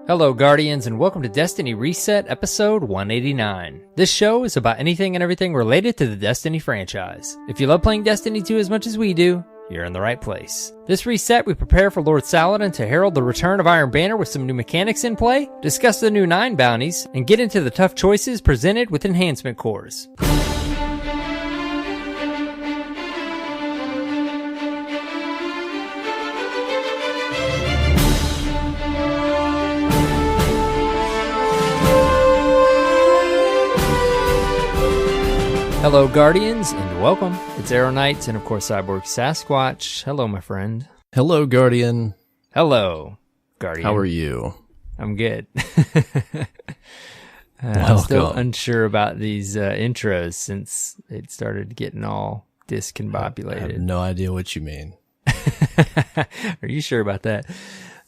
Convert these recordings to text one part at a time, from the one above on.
Hello, Guardians, and welcome to Destiny Reset, episode 189. This show is about anything and everything related to the Destiny franchise. If you love playing Destiny 2 as much as we do, you're in the right place. This reset, we prepare for Lord Saladin to herald the return of Iron Banner with some new mechanics in play, discuss the new 9 bounties, and get into the tough choices presented with enhancement cores. Hello, Guardians, and welcome. It's AER0KNIGHT and, of course, CyborgSasquatch. Hello, my friend. Hello, Guardian. Hello, Guardian. How are you? I'm good. I'm still unsure about these intros since it started getting all discombobulated. I have no idea what you mean. Are you sure about that?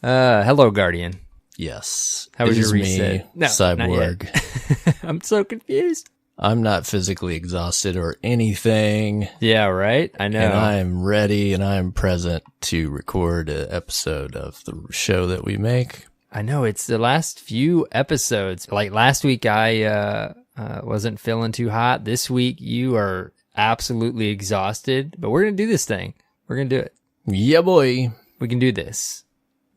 Hello, Guardian. Yes. How was your reset? Me, no, Cyborg. I'm so confused. I'm not physically exhausted or anything. Yeah, right? I know. And I am ready and I am present to record an episode of the show that we make. I know. It's the last few episodes. Like last week, I wasn't feeling too hot. This week, you are absolutely exhausted. But we're going to do this thing. We're going to do it. Yeah, boy. We can do this.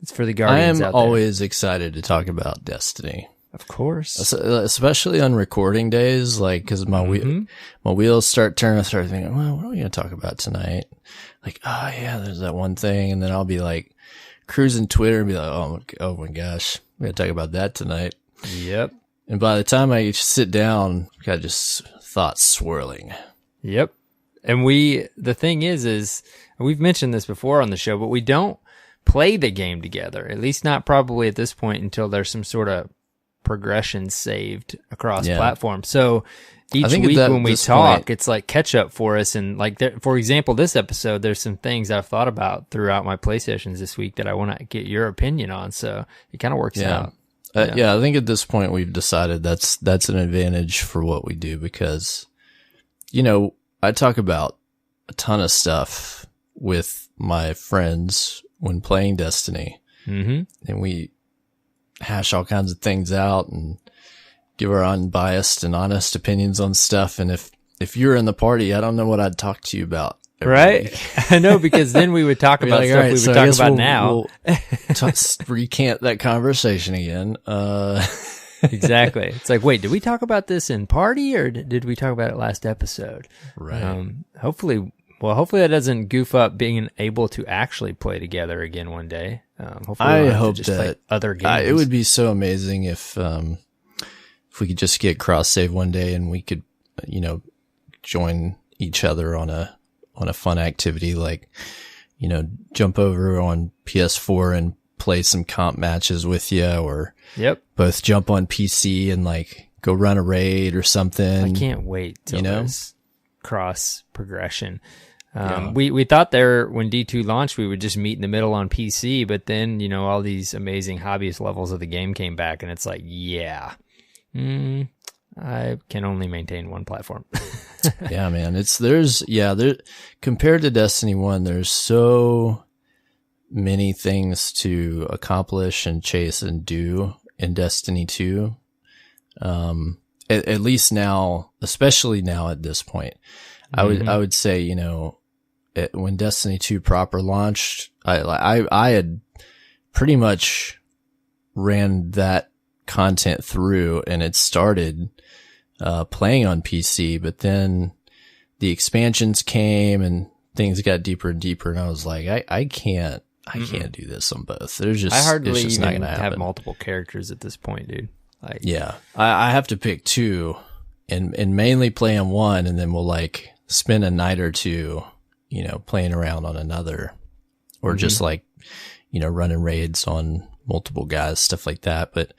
It's for the Guardians out there. I am always excited to talk about Destiny. Of course. Especially on recording days, like, cause my wheels start turning, I start thinking, well, what are we going to talk about tonight? Like, oh yeah, there's that one thing. And then I'll be like cruising Twitter and be like, oh my gosh, we're going to talk about that tonight. Yep. And by the time I sit down, I got just thoughts swirling. Yep. And the thing is we've mentioned this before on the show, but we don't play the game together, at least not probably at this point until there's some sort of progression saved across platforms. So each week when we talk, it's like catch up for us. And like, for example, this episode, there's some things I've thought about throughout my play sessions this week that I want to get your opinion on. So it kind of works out. I think at this point we've decided that's an advantage for what we do because, you know, I talk about a ton of stuff with my friends when playing Destiny, and we hash all kinds of things out and give our unbiased and honest opinions on stuff. And if you're in the party, I don't know what I'd talk to you about. Right? Week. I know, because then we would talk about stuff we would talk about now. We'll recant that conversation again. Exactly. It's like, wait, did we talk about this in party or did we talk about it last episode? Right. Hopefully that doesn't goof up being able to actually play together again one day. Hopefully I hope just that play other games. It would be so amazing if we could just get cross save one day and we could, you know, join each other on a fun activity, like, you know, jump over on PS4 and play some comp matches with you, or both jump on PC and like go run a raid or something. I can't wait till there's cross progression. We thought when D2 launched, we would just meet in the middle on PC, but then, you know, all these amazing hobbyist levels of the game came back and it's like, I can only maintain one platform. Yeah, man. Compared to Destiny 1, there's so many things to accomplish and chase and do in Destiny 2. At least now, especially now at this point, I would say, you know, when Destiny 2 proper launched, I had pretty much ran that content through and it started, playing on PC, but then the expansions came and things got deeper and deeper. And I was like, I can't do this on both. I hardly even have multiple characters at this point, dude. Like, I have to pick two and mainly play on one, and then we'll like spend a night or two, you know, playing around on another, or just like, you know, running raids on multiple guys, stuff like that. But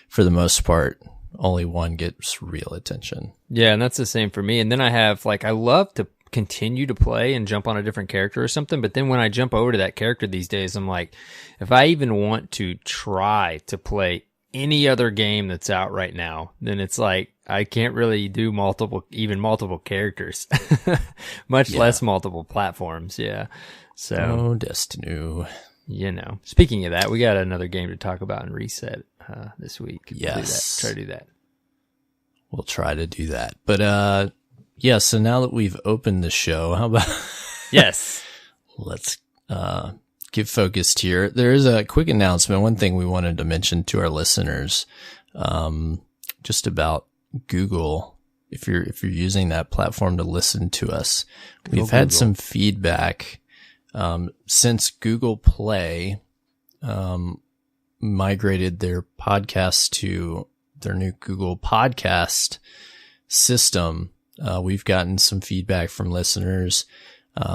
for the most part, only one gets real attention. Yeah, and that's the same for me. And then I have like, I love to continue to play and jump on a different character or something, but then when I jump over to that character these days, I'm like, if I even want to try to play any other game that's out right now, then it's like I can't really do multiple characters, much less multiple platforms. Yeah. So Destiny. You know, speaking of that, we got another game to talk about in Reset. this week. Yes. Try to do that. We'll try to do that. But yeah, so now that we've opened the show, how about Yes. let's get focused here. There is a quick announcement. One thing we wanted to mention to our listeners, just about Google. If you're using that platform to listen to us, we've had some feedback since Google Play migrated their podcasts to their new Google Podcast system. We've gotten some feedback from listeners,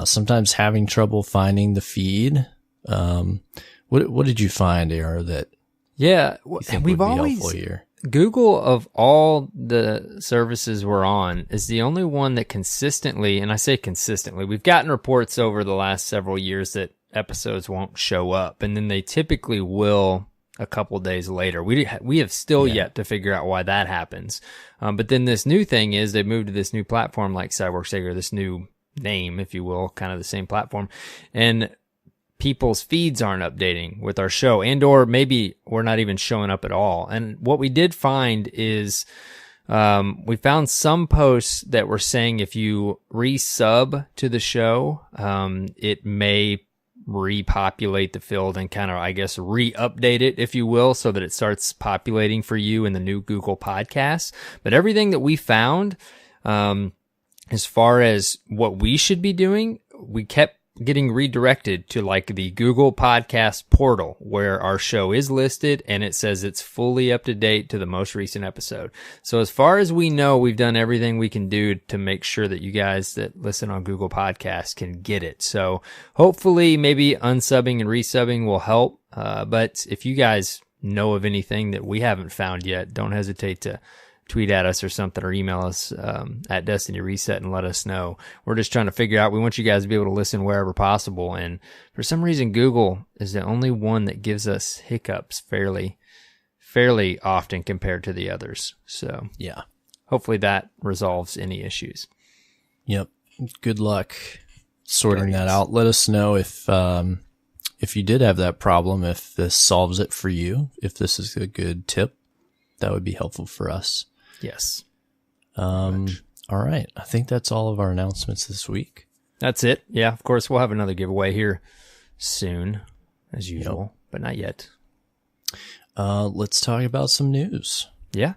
sometimes having trouble finding the feed. What did you find, AR, that you think would be helpful here? Google, of all the services we're on, is the only one that consistently, and I say consistently, we've gotten reports over the last several years that episodes won't show up, and then they typically will a couple days later. We have still yet to figure out why that happens. But then this new thing is they moved to this new platform like CyborgSasquatch, this new name, if you will, kind of the same platform, and people's feeds aren't updating with our show, and or maybe we're not even showing up at all. And what we did find is we found some posts that were saying if you resub to the show, it may repopulate the field and kind of, I guess, re-update it, if you will, so that it starts populating for you in the new Google Podcasts. But everything that we found, as far as what we should be doing, we kept getting redirected to like the Google Podcast portal where our show is listed and it says it's fully up to date to the most recent episode. So as far as we know, we've done everything we can do to make sure that you guys that listen on Google Podcasts can get it. So hopefully maybe unsubbing and resubbing will help. But if you guys know of anything that we haven't found yet, don't hesitate to tweet at us or something, or email us at Destiny Reset and let us know. We're just trying to figure out, we want you guys to be able to listen wherever possible. And for some reason, Google is the only one that gives us hiccups fairly often compared to the others. So yeah, hopefully that resolves any issues. Yep. Good luck sorting that out. Let us know if you did have that problem, if this solves it for you, if this is a good tip. That would be helpful for us. Yes. All right. I think that's all of our announcements this week. That's it. Yeah. Of course, we'll have another giveaway here soon, as usual, but not yet. Let's talk about some news. Yeah.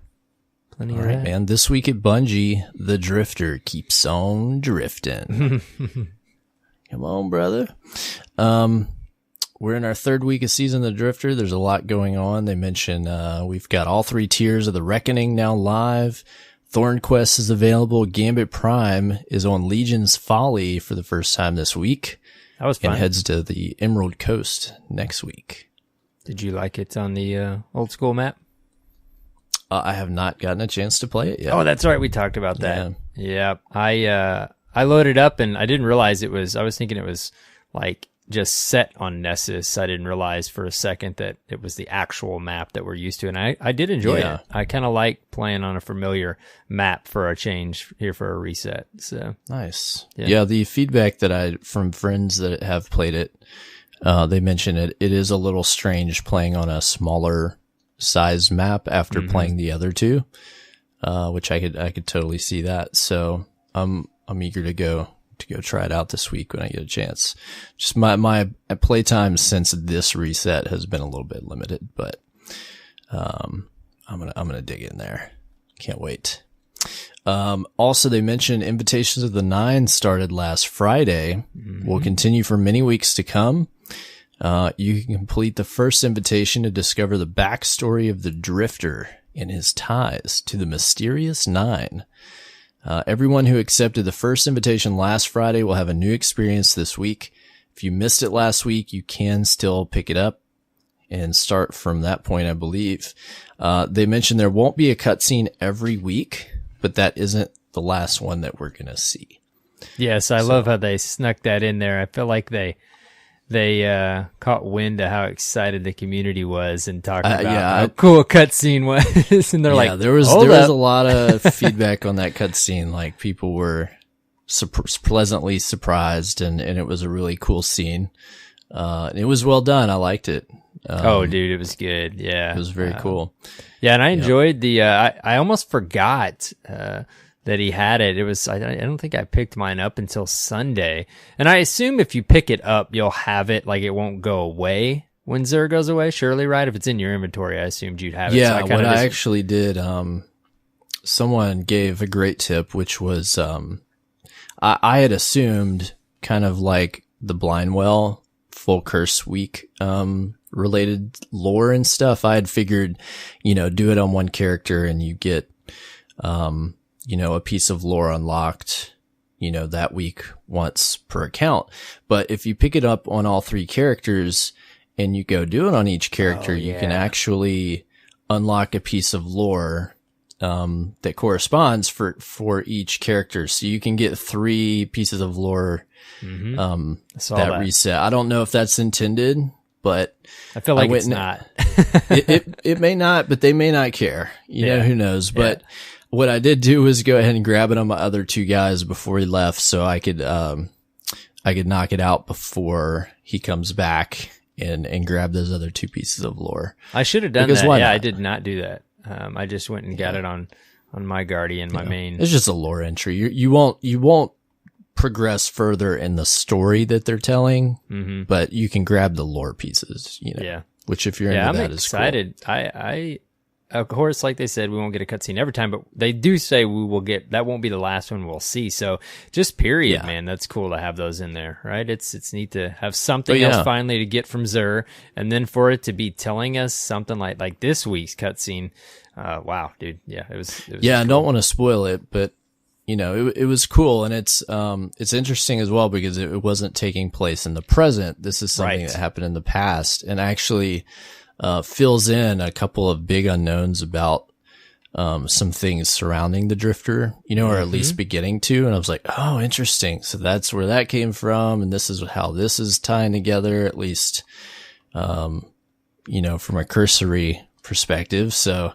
Plenty of that. Man. This week at Bungie, the Drifter keeps on drifting. Come on, brother. We're in our third week of Season of the Drifter. There's a lot going on. They mention we've got all 3 tiers of the Reckoning now live. Thorn Quest is available. Gambit Prime is on Legion's Folly for the first time this week. That was fun. And heads to the Emerald Coast next week. Did you like it on the old school map? I have not gotten a chance to play it yet. Oh, that's right. We talked about that. Yeah. I loaded up and I didn't realize I was thinking it was like just set on Nessus. I didn't realize for a second that it was the actual map that we're used to. And I did enjoy it. I kind of like playing on a familiar map for a change here for a reset. So nice. Yeah. The feedback that from friends that have played it, they mentioned it is a little strange playing on a smaller size map after playing the other 2, which I could totally see that. So I'm eager to go try it out this week when I get a chance. Just my playtime since this reset has been a little bit limited, but I'm gonna dig in there. Can't wait. Also, they mentioned Invitations of the Nine started last Friday. Will continue for many weeks to come. You can complete the first invitation to discover the backstory of the Drifter and his ties to the Mysterious Nine. Everyone who accepted the first invitation last Friday will have a new experience this week. If you missed it last week, you can still pick it up and start from that point, I believe. They mentioned there won't be a cutscene every week, but that isn't the last one that we're going to see. Yes, I love how they snuck that in there. I feel like they caught wind of how excited the community was and talked about how cool a cutscene was. And they're like, there was a lot of feedback on that cutscene. Like people were pleasantly surprised and it was a really cool scene. It was well done. I liked it. Oh, dude, it was good. Yeah. It was very cool. Yeah, and I enjoyed the, I almost forgot that he had it. It was, I don't think I picked mine up until Sunday. And I assume if you pick it up, you'll have it, like it won't go away when Xur goes away, surely, right? If it's in your inventory, I assumed you'd have it. Yeah, so I actually did, someone gave a great tip, which was, I had assumed kind of like the Blindwell Full Curse Week, related lore and stuff. I had figured, do it on one character and you get, a piece of lore unlocked, that week once per account. But if you pick it up on all 3 characters and you go do it on each character, you can actually unlock a piece of lore, that corresponds for each character. So you can get 3 pieces of lore, that reset. I don't know if that's intended, but I feel like it's not. it may not, but they may not care. Who knows? But what I did do was go ahead and grab it on my other 2 guys before he left, so I could knock it out before he comes back and grab those other 2 pieces of lore. I should have done that. Yeah, I did not do that. I just went and got it on my Guardian, my main. It's just a lore entry. You won't progress further in the story that they're telling, but you can grab the lore pieces, which if you're into that is cool. I'm excited. I of course, like they said, we won't get a cutscene every time, but they do say we will get, that won't be the last one we'll see. So just period, man. That's cool to have those in there, right? It's neat to have something else finally to get from Xur, and then for it to be telling us something like this week's cutscene. Wow, dude. Yeah, it was yeah, cool. I don't want to spoil it, but it was cool, and it's interesting as well because it wasn't taking place in the present. This is something that happened in the past, and actually fills in a couple of big unknowns about some things surrounding the Drifter, or at least beginning to. And I was like, oh, interesting. So that's where that came from, and this is how this is tying together, at least, from a cursory perspective. So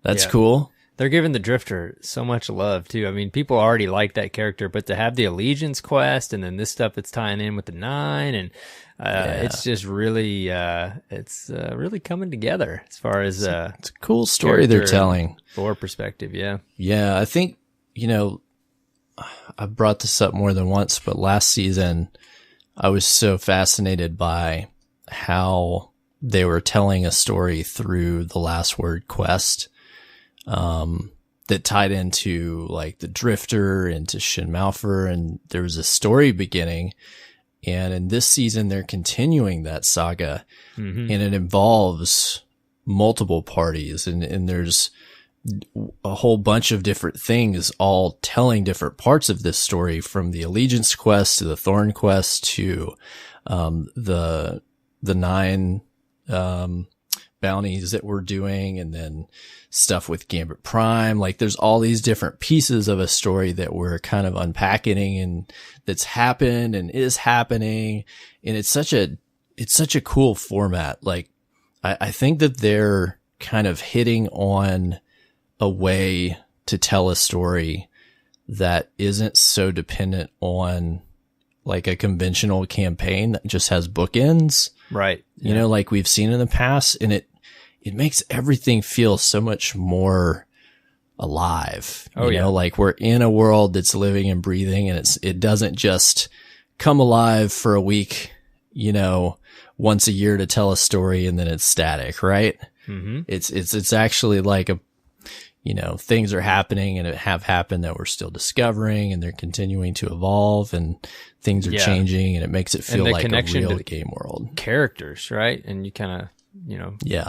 that's cool. They're giving the Drifter so much love too. I mean, people already like that character, but to have the Allegiance quest and then this stuff that's tying in with the 9, and it's just really, it's really coming together as far as it's a cool story they're telling. Lore perspective, yeah. Yeah, I think I brought this up more than once, but last season I was so fascinated by how they were telling a story through the Last Word quest. That tied into like the Drifter, into Shin Malphur, and there was a story beginning. And in this season, they're continuing that saga, and it involves multiple parties, and there's a whole bunch of different things all telling different parts of this story, from the Allegiance quest to the Thorn quest to the 9 bounties that we're doing, and then stuff with Gambit Prime. Like there's all these different pieces of a story that we're kind of unpacking, and that's happened and is happening. And it's such a cool format. Like I think that they're kind of hitting on a way to tell a story that isn't so dependent on like a conventional campaign that just has bookends. Right. Like we've seen in the past, and it makes everything feel so much more alive. Like we're in a world that's living and breathing, and it doesn't just come alive for a week, once a year to tell a story, and then it's static, right? It's actually like things are happening and it have happened that we're still discovering, and they're continuing to evolve, and things are changing, and it makes it feel like a real game world. Characters, right? And you kind of,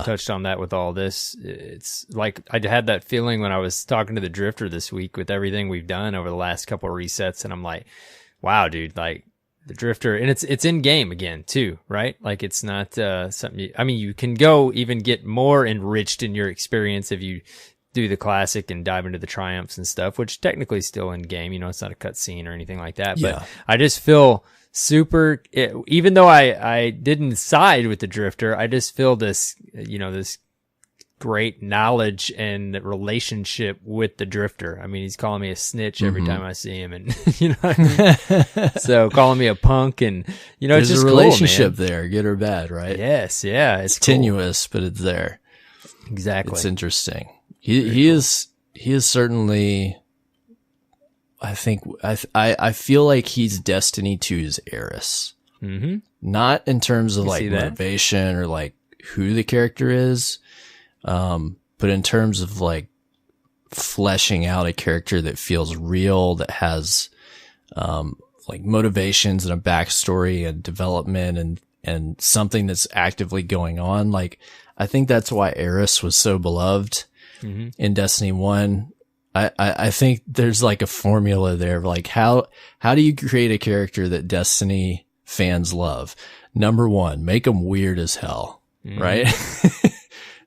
touched on that with all this. It's like I had that feeling when I was talking to the Drifter this week with everything we've done over the last couple of resets, and I'm like, wow, dude, like the Drifter, and it's in game again too, right? Like it's not something. You can go even get more enriched in your experience if you do the classic and dive into the triumphs and stuff, which technically is still in game. It's not a cutscene or anything like that. Yeah. But I just feel super, even though I didn't side with the Drifter, I just feel this, this great knowledge and relationship with the drifter. I mean, he's calling me a snitch every time I see him, and you know what I mean? So calling me a punk, and you know, There's it's just a relationship cool, man. there, good or bad, right? Yes, yeah, It's cool. tenuous, but it's there. Exactly. It's interesting. He is certainly, I think, I feel like he's Destiny 2's Eris. Mm-hmm. Not in terms of You like see that? motivation or like who the character is, but in terms of like fleshing out a character that feels real, that has like motivations and a backstory and development and something that's actively going on. Like, I think that's why Eris was so beloved in Destiny 1. I think there's like a formula there of like, how do you create a character that Destiny fans love? Number one, make them weird as hell, right?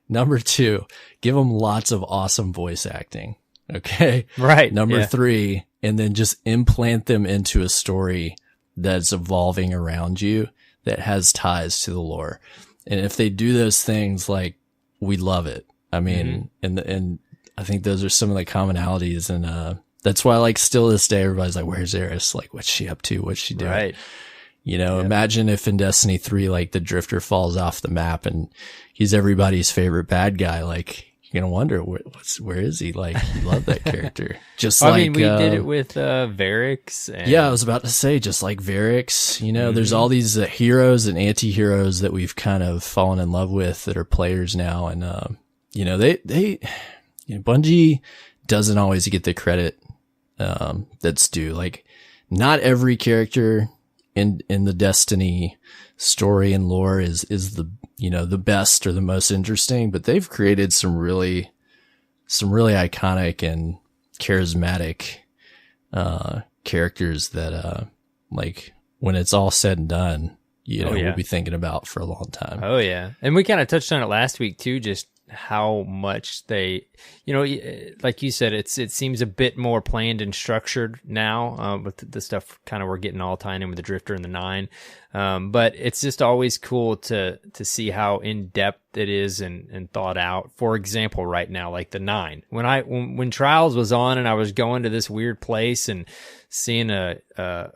Number two, give them lots of awesome voice acting. Okay. Right. Number three, and then just implant them into a story that's evolving around you that has ties to the lore. And if they do those things, like, we love it. I mean, and I think those are some of the commonalities. And, that's why, like, still this day, everybody's like, where's Eris? Like, what's she up to? What's she doing? Right. You know, imagine if in Destiny 3, like, the Drifter falls off the map and he's everybody's favorite bad guy. Like, you're going to wonder, where is he? Like, you love that character. Just I like, mean, we did it with Varix. And yeah, I was about to say, just like Varix, you know, there's all these heroes and anti-heroes that we've kind of fallen in love with that are players now. And, you know, Bungie doesn't always get the credit, that's due. Like, not every character in the Destiny story and lore is the, you know, the best or the most interesting, but they've created some really iconic and charismatic, characters that, like, when it's all said and done, you know, we'll be thinking about for a long time. Oh yeah. And we kind of touched on it last week too, just how much they, you know, like you said, it seems a bit more planned and structured now, with the stuff kind of we're getting all tying in with the Drifter and the 9. But it's just always cool to see how in depth it is and thought out. For example, right now, like the 9, when Trials was on and I was going to this weird place and seeing a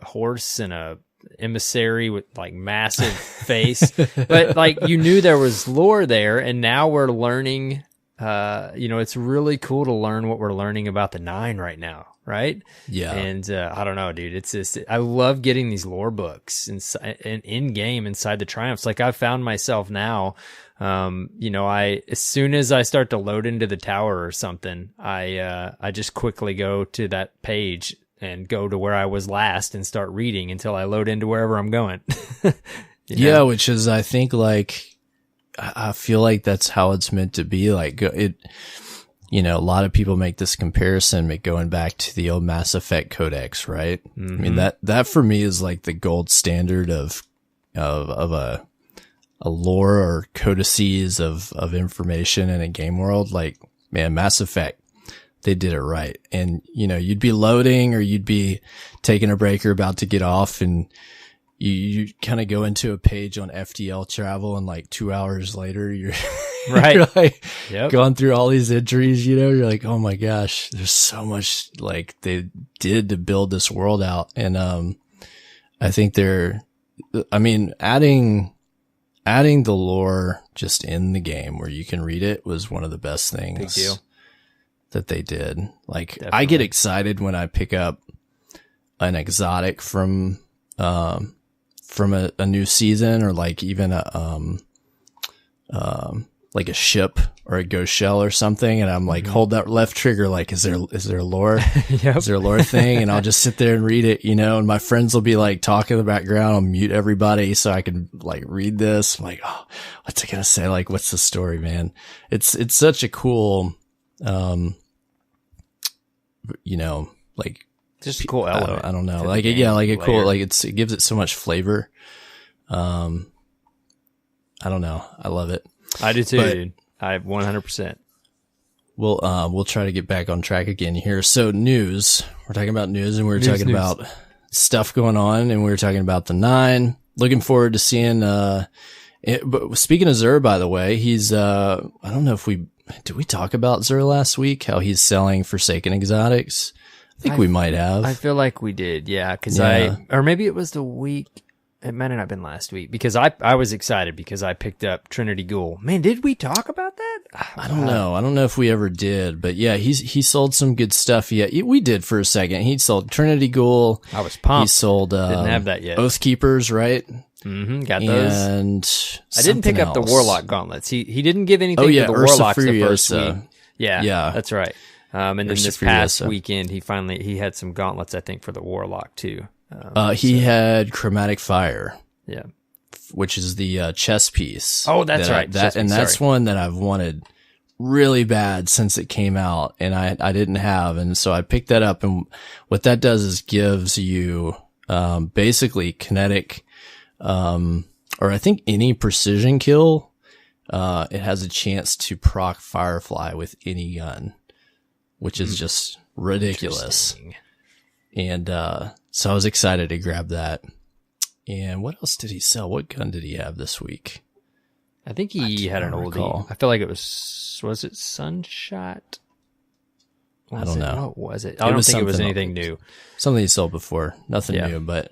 horse and a emissary with like massive face, but like you knew there was lore there, and now we're learning, you know, it's really cool to learn what we're learning about the 9 right now, right? Yeah. And I don't know, dude, it's just, I love getting these lore books and in game inside the Triumphs. Like, I found myself now, you know, as soon as I start to load into the tower or something, I just quickly go to that page and go to where I was last and start reading until I load into wherever I'm going. Yeah, which is, I think, like, I feel like that's how it's meant to be. Like, it, you know, a lot of people make this comparison, going back to the old Mass Effect Codex, right? I mean, that for me is like the gold standard of a lore or codices of information in a game world. Like, man, Mass Effect, they did it right. And, you know, you'd be loading or you'd be taking a break or about to get off, and you kind of go into a page on FTL travel, and like 2 hours later, you're right. you're like going through all these entries, you know, you're like, oh my gosh, there's so much like they did to build this world out. And, I think adding the lore just in the game where you can read it was one of the best things. Big deal. That they did. Like, Definitely. I get excited when I pick up an exotic from a new season, or like even like a ship or a ghost shell or something. And I'm like, hold that left trigger. Like, is there a lore? Yep. Is there a lore thing? And I'll just sit there and read it, you know, and my friends will be like talking in the background. I'll mute everybody so I can like read this. I'm like, oh, what's it going to say? Like, what's the story, man? It's such a cool, you know, like, just a cool element. I don't know. to Like, the yeah, like a game cool, layer. like it gives it so much flavor. I don't know. I love it. I do too, but- dude. I 100%. We'll try to get back on track again here. So news, we're talking about news, and we were talking about stuff going on, and we were talking about the 9. Looking forward to seeing, but speaking of Xur, by the way, he's, I don't know if we did we talk about Zer last week? How he's selling Forsaken Exotics? I think we might have. I feel like we did, yeah. Because or maybe it was the week. It might have not been last week because I was excited because I picked up Trinity Ghoul. Man, did we talk about that? I don't know. I don't know if we ever did, but yeah, he sold some good stuff. Yeah, we did for a second. He sold Trinity Ghoul. I was pumped. He sold didn't have that yet. Oathkeepers, right? Mm-hmm, got those. And I didn't pick up the Warlock gauntlets. He didn't give anything to the Ursa Warlocks the first Furiosa. week. Yeah, that's right. And then Ursa this past Furiosa. weekend, he had some gauntlets, I think, for the Warlock too. He had Chromatic Fire. Yeah. Which is the chess piece. Oh, that's right. That's one that I've wanted really bad since it came out, and I didn't have, and so I picked that up. And what that does is gives you basically kinetic, or I think any precision kill. It has a chance to proc Firefly with any gun, which is just ridiculous. And so I was excited to grab that. And what else did he sell? What gun did he have this week? I think he had an oldie. I feel like it was it Sunshot? I don't know. What was it? I don't think it was anything new. Something he sold before. Nothing new, but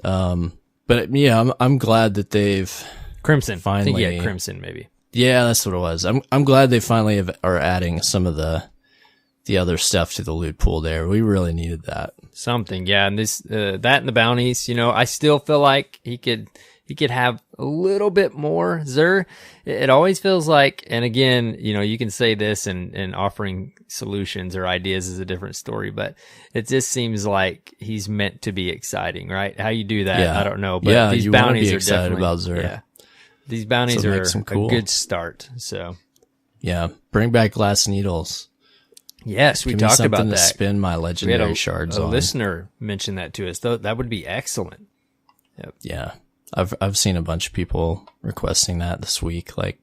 yeah, I'm glad that they've Crimson. Finally, I think he had Crimson maybe. Yeah, that's what it was. I'm glad they finally are adding some of the other stuff to the loot pool there. We really needed that. Something, yeah. And this, that and the bounties, I still feel like he could have a little bit more. Zer, it always feels like, and again, you can say this and offering solutions or ideas is a different story, but it just seems like he's meant to be exciting, right? How you do that, I don't know. But these bounties are definitely about Zer. Yeah. These bounties are a good start. So yeah, bring back Glass Needles. Yes, we talked about that. To spin my legendary shards on. A listener mentioned that to us. Though that would be excellent. Yep. Yeah, I've seen a bunch of people requesting that this week. Like,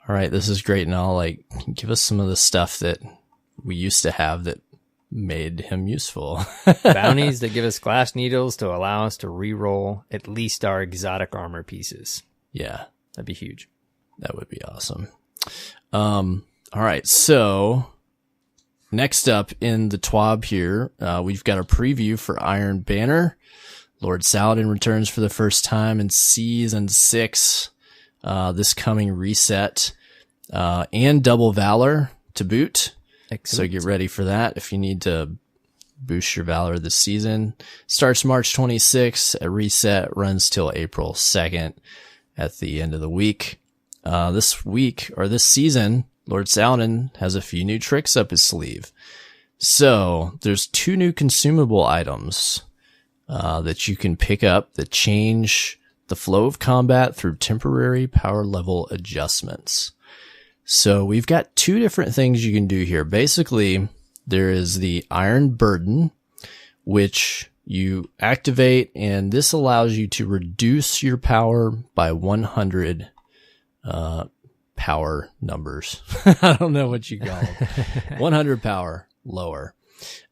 all right, this is great and all. Like, give us some of the stuff that we used to have that made him useful. Bounties that give us glass needles to allow us to re-roll at least our exotic armor pieces. Yeah, that'd be huge. That would be awesome. All right, so. Next up in the TWAB here, we've got a preview for Iron Banner. Lord Saladin returns for the first time in Season 6, this coming reset, and Double Valor to boot. Excellent. So get ready for that if you need to boost your Valor this season. Starts March 26th, a reset runs till April 2nd at the end of the week. This season, Lord Saladin has a few new tricks up his sleeve. So there's 2 new consumable items that you can pick up that change the flow of combat through temporary power level adjustments. So we've got 2 different things you can do here. Basically, there is the Iron Burden, which you activate, and this allows you to reduce your power by 100 power numbers. I don't know what you call them. 100 power lower.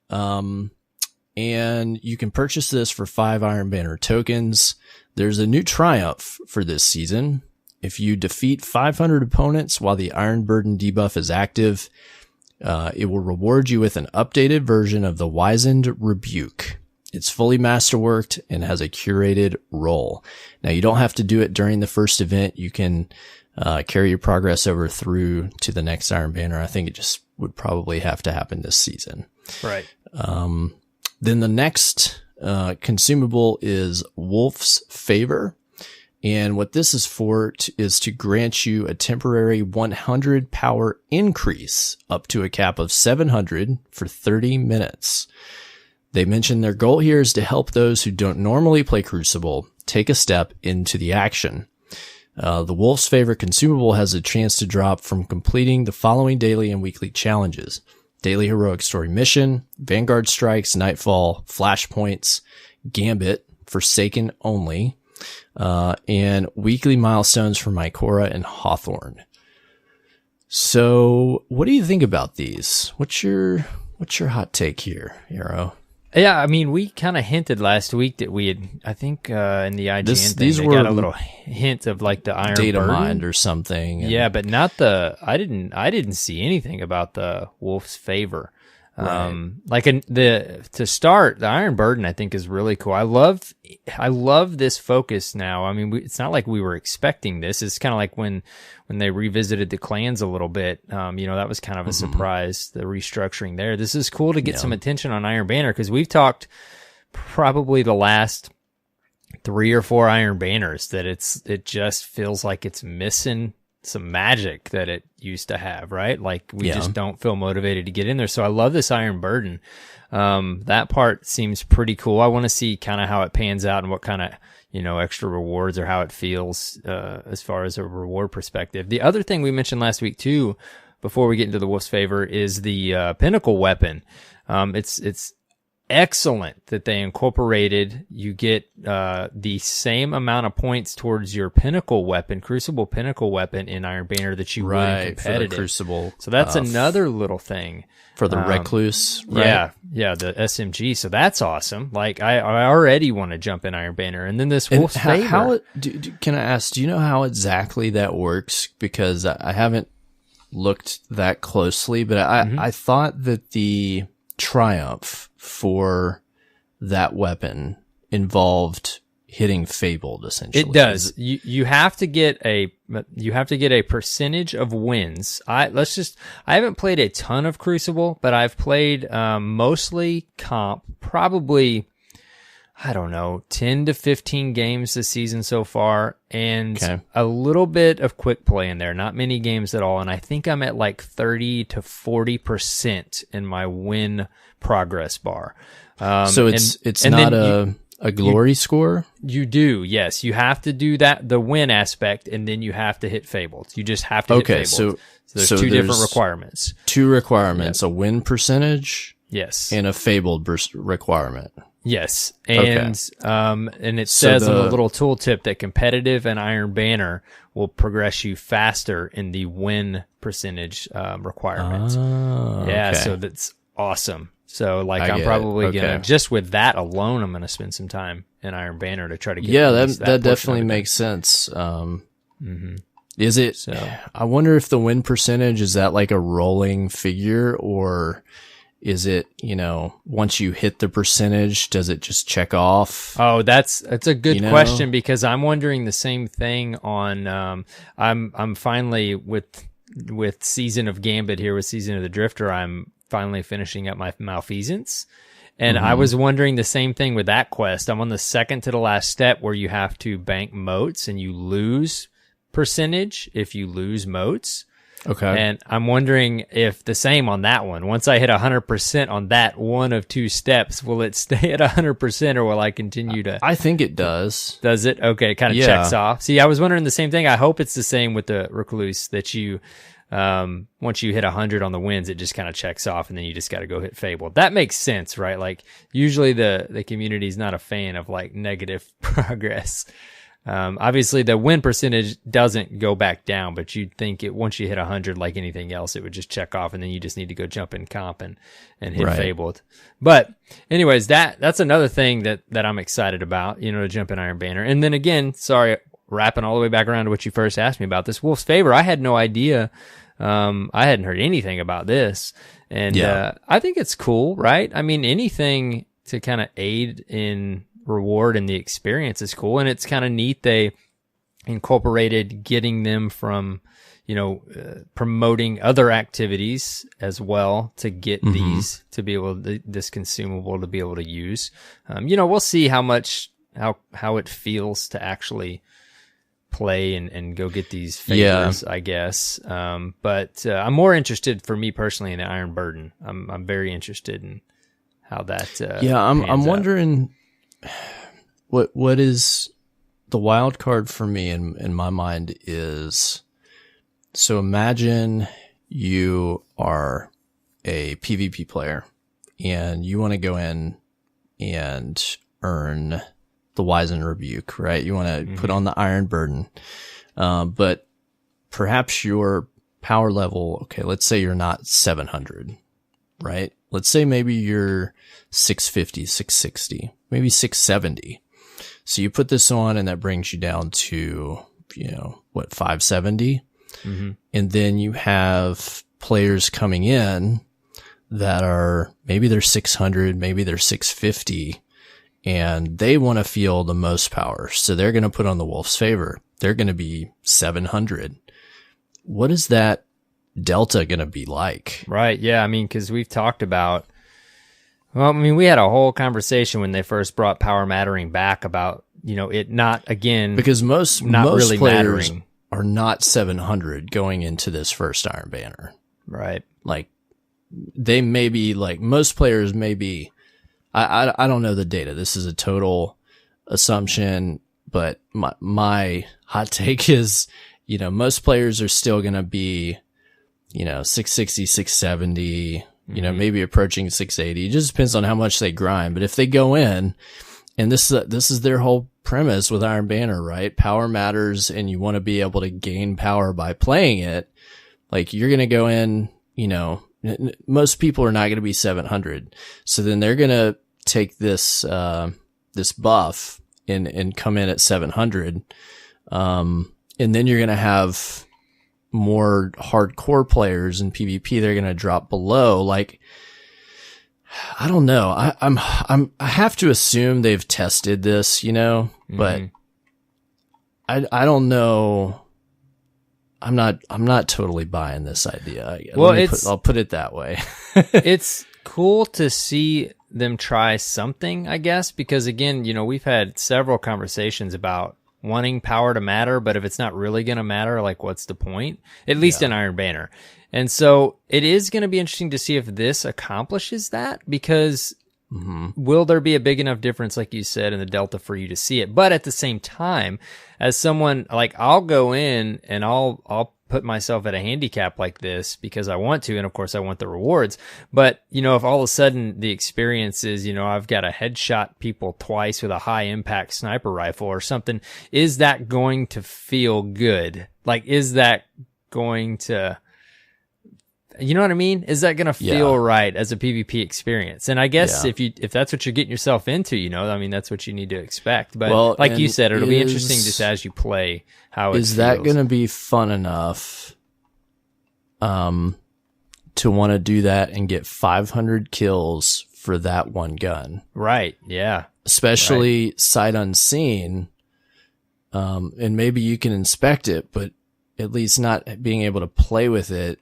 And you can purchase this for 5 Iron Banner tokens. There's a new triumph for this season. If you defeat 500 opponents while the Iron Burden debuff is active, it will reward you with an updated version of the Wizened Rebuke. It's fully masterworked and has a curated role. Now, you don't have to do it during the first event. You can carry your progress over through to the next Iron Banner. I think it just would probably have to happen this season. Right. Then the next consumable is Wolf's Favor. And what this is for is to grant you a temporary 100 power increase up to a cap of 700 for 30 minutes. They mention their goal here is to help those who don't normally play Crucible take a step into the action. The Wolf's Favor consumable has a chance to drop from completing the following daily and weekly challenges: Daily Heroic Story Mission, Vanguard Strikes, Nightfall, Flashpoints, Gambit, Forsaken Only, and weekly milestones for Mycora and Hawthorne. So what do you think about these? What's your hot take here, Arrow? Yeah, I mean, we kind of hinted last week that we had, I think, in the IGN thing, these they were got a little hint of like the iron data burden. mined or something. Yeah, but not I didn't see anything about the wolf's favor. Right. To start, the Iron Burden I think is really cool. I love this focus now. I mean, it's not like we were expecting this. It's kind of like when they revisited the clans a little bit. That was kind of a surprise, the restructuring there. This is cool to get some attention on Iron Banner, because we've talked probably the last 3 or 4 Iron Banners that it just feels like it's missing some magic that it used to have, right? Like we just don't feel motivated to get in there. So I love this Iron Burden. That part seems pretty cool. I want to see kind of how it pans out and what kind of, extra rewards or how it feels, as far as a reward perspective. The other thing we mentioned last week too, before we get into the Wolf's Favor, is the, Pinnacle weapon. It's excellent that they incorporated. You get the same amount of points towards your Pinnacle weapon, Crucible Pinnacle weapon in Iron Banner that you would in competitive. For the Crucible. So that's another little thing for the Recluse. Right? Yeah, the SMG. So that's awesome. Like I already want to jump in Iron Banner, and then this Wolf's Favor. Can I ask? Do you know how exactly that works? Because I haven't looked that closely, but I thought that the triumph for that weapon involved hitting Fabled, essentially. It does. You have to get a percentage of wins. I haven't played a ton of Crucible, but I've played mostly comp, probably, I don't know, 10 to 15 games this season so far, and a little bit of quick play in there, not many games at all. And I think I'm at like 30 to 40% in my win progress bar. So it's not a glory score? You do, yes. You have to do that, the win aspect, and then you have to hit Fabled. You just have to hit Fabled. So there's two different requirements. 2 requirements, a win percentage, yes, and a Fabled requirement. Yes, and it says in the little tooltip that competitive and Iron Banner will progress you faster in the win percentage requirement. So that's awesome. So I'm probably gonna, just with that alone, I'm gonna spend some time in Iron Banner to try to get. Yeah, that definitely makes sense. Is it? So, I wonder if the win percentage, is that like a rolling figure, or is it, once you hit the percentage, does it just check off? Oh, that's a good question, because I'm wondering the same thing on, I'm finally with Season of Gambit here, with Season of the Drifter, I'm finally finishing up my Malfeasance. And I was wondering the same thing with that quest. I'm on the second to the last step where you have to bank motes and you lose percentage if you lose motes. Okay. And I'm wondering if the same on that one. Once I hit 100% on that one of 2 steps, will it stay at 100% or will I continue to? I think it does. Does it? Okay. It kind of checks off. See, I was wondering the same thing. I hope it's the same with the Recluse, that you, once you hit 100 on the wins, it just kind of checks off and then you just got to go hit Fable. That makes sense, right? Like usually the community is not a fan of like negative progress. Obviously the win percentage doesn't go back down, but you'd think once you hit 100, like anything else, it would just check off and then you just need to go jump in comp and hit Fabled. But anyways, that's another thing that I'm excited about, to jump in Iron Banner. And then again, sorry, wrapping all the way back around to what you first asked me about, this Wolf's Favor, I had no idea. I hadn't heard anything about this. And I think it's cool, right? I mean, anything to kind of aid in reward and the experience is cool. And it's kind of neat they incorporated getting them from, promoting other activities as well to get these, to be able to, this consumable to be able to use. We'll see how it feels to actually play and go get these favors, I guess. But I'm more interested, for me personally, in the Iron Burden. I'm very interested in how that I'm wondering what is the wild card for me in my mind is, so imagine you are a PvP player and you want to go in and earn the Wizen Rebuke, right? You want to put on the Iron Burden. But perhaps your power level, okay, let's say you're not 700, right? let's say maybe you're 650, 660, maybe 670. So you put this on and that brings you down to, 570. Mm-hmm. And then you have players coming in that are, maybe they're 600, maybe they're 650, and they want to feel the most power. So they're going to put on the Wolf's Favor. They're going to be 700. What is that delta going to be like? Right. Yeah. I mean, because we've talked about, well, I mean, we had a whole conversation when they first brought power mattering back about, it not, again, because most really players mattering. Are not 700 going into this first Iron Banner. Right. Like, they may be, like, most players may be, I don't know the data. This is a total assumption, but my hot take is, most players are still going to be, 660, 670, maybe approaching 680. It just depends on how much they grind. But if they go in, and this is their whole premise with Iron Banner, right? Power matters, and you want to be able to gain power by playing it. Like, you're going to go in, most people are not going to be 700. So then they're going to take this buff and come in at 700. And then you're going to have more hardcore players in PvP. They're going to drop below. Like, I don't know. I have to assume they've tested this, but I don't know. I'm not totally buying this idea. Well, I'll put it that way. It's cool to see them try something, I guess, because again, we've had several conversations about wanting power to matter, but if it's not really going to matter, like, what's the point? At least in Iron Banner. And so it is going to be interesting to see if this accomplishes that, because will there be a big enough difference, like you said, in the delta for you to see it? But at the same time, as someone, like, I'll go in and I'll put myself at a handicap like this because I want to, and of course I want the rewards. But, if all of a sudden the experience is, I've got to headshot people twice with a high impact sniper rifle or something, is that going to feel good? Like, is that going to, you know what I mean? Is that going to feel right as a PvP experience? And I guess if that's what you're getting yourself into, I mean, that's what you need to expect. But like you said, it'll be interesting just as you play how it feels. Is that going to be fun enough to want to do that and get 500 kills for that one gun? Right. Yeah. Especially sight unseen. And maybe you can inspect it, but at least not being able to play with it,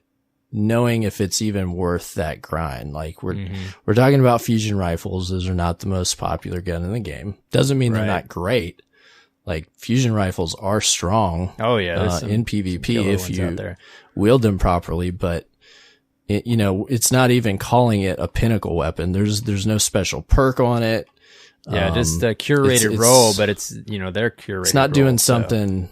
knowing if it's even worth that grind. Like, we're talking about fusion rifles. Those are not the most popular gun in the game. Doesn't mean they're not great. Like, fusion rifles are strong. Oh yeah. In PvP if you wield them properly, but it's not even calling it a pinnacle weapon. There's no special perk on it. Yeah. Just a curated role, but it's, they're curated. It's not doing something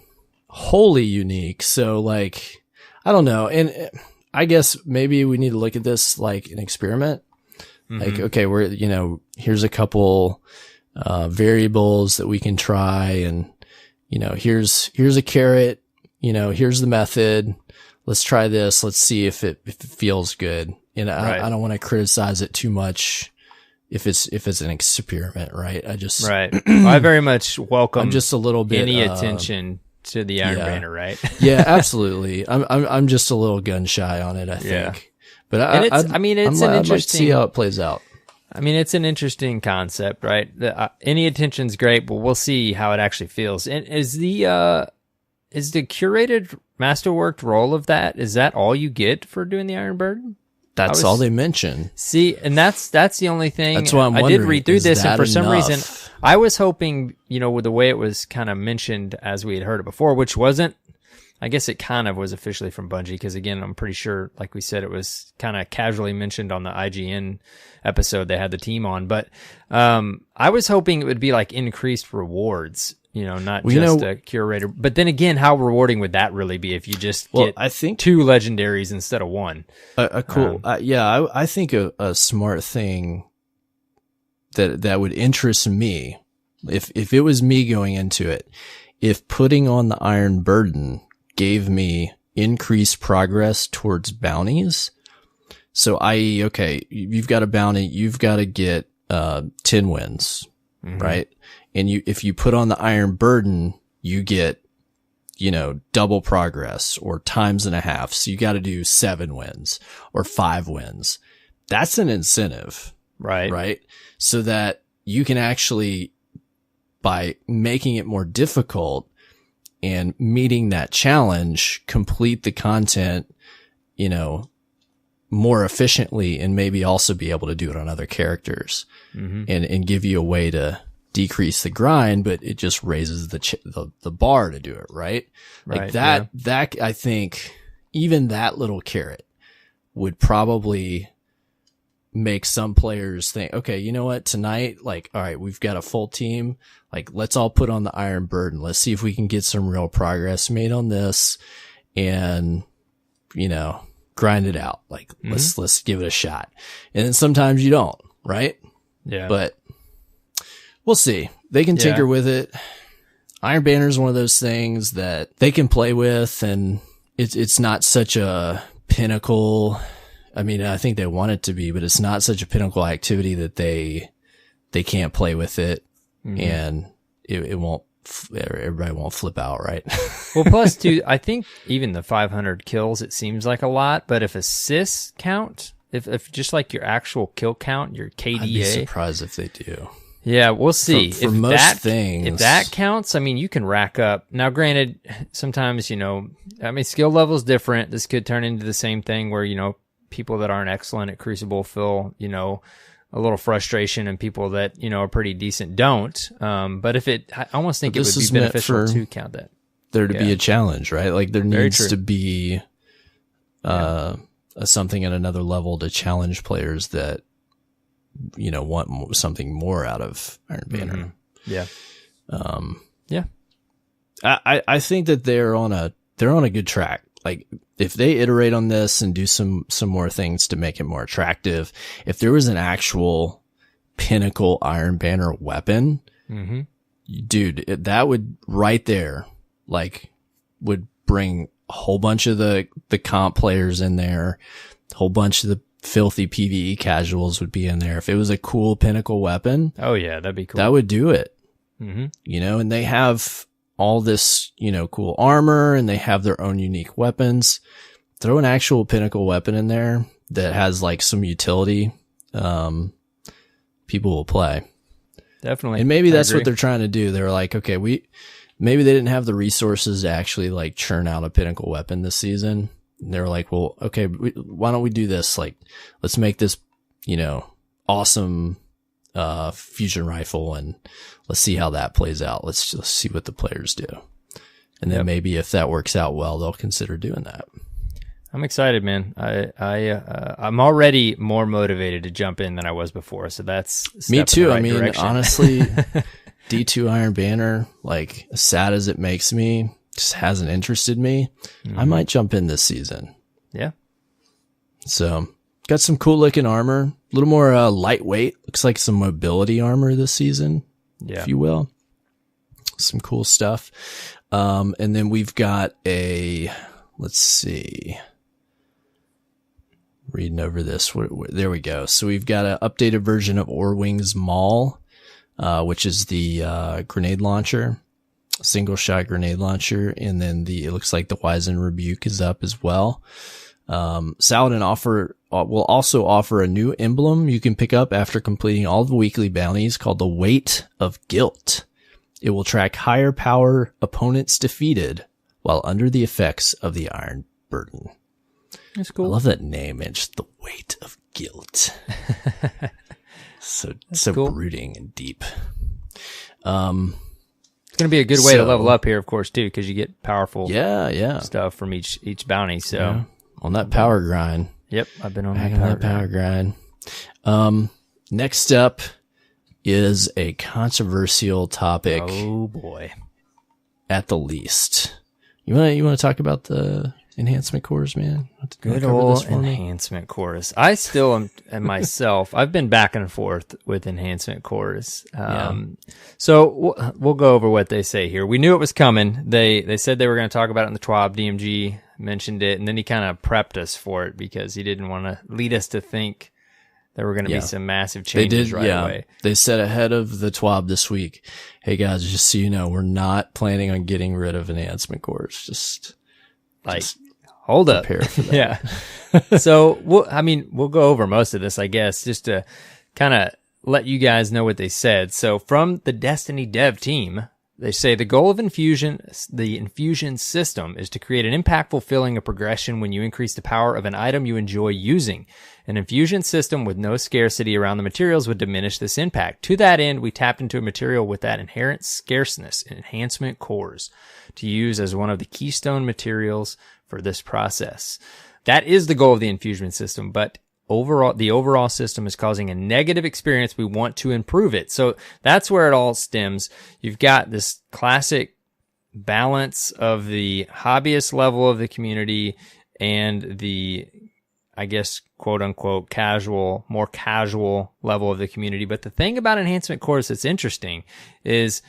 wholly unique. So, like, I don't know. And I guess maybe we need to look at this like an experiment. Like, okay, here's a couple variables that we can try, and here's a carrot, here's the method. Let's try this. Let's see if it feels good. And I don't want to criticize it too much if it's an experiment, right? I very much welcome. I'm just a little bit any attention to the Iron Banner, right? Yeah, absolutely. I'm just a little gun shy on it, I think. But I'd like to see how it plays out. I mean, it's an interesting concept, right? Any attention's great, but we'll see how it actually feels. And is the curated masterworked role of that, is that all you get for doing the Iron Burden? That's all they mention. See, and that's the only thing. That's why I did read through this, and for some reason, I was hoping, with the way it was kind of mentioned as we had heard it before, which wasn't. I guess it kind of was officially from Bungie, because again, I'm pretty sure, like we said, it was kind of casually mentioned on the IGN episode they had the team on. But I was hoping it would be like increased rewards. Not just a curator. But then again, how rewarding would that really be if you just get I think 2 legendaries instead of 1? Cool. I think a smart thing that would interest me, if it was me going into it, if putting on the Iron Burden gave me increased progress towards bounties. So i.e., okay, you've got a bounty, you've got to get 10 wins, right? And if you put on the iron burden, you get, double progress or times and a half. So you got to do 7 wins or 5 wins. That's an incentive, right? So that you can actually, by making it more difficult and meeting that challenge, complete the content, more efficiently, and maybe also be able to do it on other characters and give you a way to decrease the grind, but it just raises the bar to do it, right? Like that I think even that little carrot would probably make some players think, okay, you know what, tonight, like, all right, we've got a full team. Like, let's all put on the iron burden. Let's see if we can get some real progress made on this and, grind it out. Like, let's give it a shot. And then sometimes you don't, right? Yeah. But we'll see. They can tinker with it. Iron Banner is one of those things that they can play with, and it's not such a pinnacle. I mean, I think they want it to be, but it's not such a pinnacle activity that they can't play with it, and it won't. Everybody won't flip out, right? Well, plus too, I think even the 500 kills, it seems like a lot, but if assists count, if just like your actual kill count, your KDA, I'd be surprised if they do. Yeah, we'll see. For most things, if that counts, I mean, you can rack up. Now, granted, sometimes skill level is different. This could turn into the same thing where people that aren't excellent at Crucible feel a little frustration, and people that are pretty decent don't. But I almost think it would be beneficial to count that. There to be a challenge, right? Like there needs to be something at another level to challenge players that want something more out of Iron Banner. Yeah. I think that they're on a good track. Like if they iterate on this and do some more things to make it more attractive, if there was an actual pinnacle Iron Banner weapon, dude, that would right there, like, would bring a whole bunch of the comp players in there, a whole bunch of the filthy PvE casuals would be in there. If it was a cool pinnacle weapon, oh yeah, that'd be cool. That would do it. And they have all this, cool armor, and they have their own unique weapons. Throw an actual pinnacle weapon in there that has like some utility. People will play. Definitely. And maybe that's what they're trying to do. They're like, okay, maybe they didn't have the resources to actually like churn out a pinnacle weapon this season. And they're like, well, okay, why don't we do this? Like, let's make this, awesome, fusion rifle, and let's see how that plays out. Let's see what the players do. And then maybe if that works out well, they'll consider doing that. I'm excited, man. I'm already more motivated to jump in than I was before. So that's me too. Right, I mean, direction. honestly, D2 Iron Banner, like, as sad as it makes me, just hasn't interested me. I might jump in this season. Yeah. So got some cool looking armor, a little more lightweight. Looks like some mobility armor this season, if you will. Some cool stuff. And then we've got let's see. Reading over this. There we go. So we've got an updated version of Orwing's Maul, which is the grenade launcher, single shot grenade launcher. And then it looks like the Wizen Rebuke is up as well. Saladin will also offer a new emblem you can pick up after completing all the weekly bounties called the Weight of Guilt. It will track higher power opponents defeated while under the effects of the Iron Burden. That's cool. I love that name, man. Just the Weight of Guilt. so cool. Brooding and deep. It's going to be a good way to level up here, of course, too, because you get powerful stuff from each bounty. So on that power grind. Yep, I've been on that power grind. Next up is a controversial topic. Oh boy. At the least. You want to talk about the enhancement cores, man? Good old enhancement cores. I still am myself. I've been back and forth with enhancement cores. So we'll go over what they say here. We knew it was coming. They said they were going to talk about it in the TWAB DMG mentioned it, and then he kind of prepped us for it because he didn't want to lead us to think there were going to be some massive changes away. They said ahead of the TWAB this week, hey guys, just so you know, we're not planning on getting rid of enhancement cores. Just hold up. Prepare for that. Yeah. So, we'll go over most of this, I guess, just to kind of let you guys know what they said. So from the Destiny dev team, they say the goal of the infusion system is to create an impactful feeling of progression when you increase the power of an item you enjoy using. An infusion system with no scarcity around the materials would diminish this impact. To that end, we tapped into a material with that inherent scarceness, enhancement cores, to use as one of the keystone materials for this process. That is the goal of the infusion system, but the overall system is causing a negative experience. We want to improve it. So that's where it all stems. You've got this classic balance of the hobbyist level of the community and the, I guess, quote unquote, more casual level of the community. But the thing about enhancement cores that's interesting is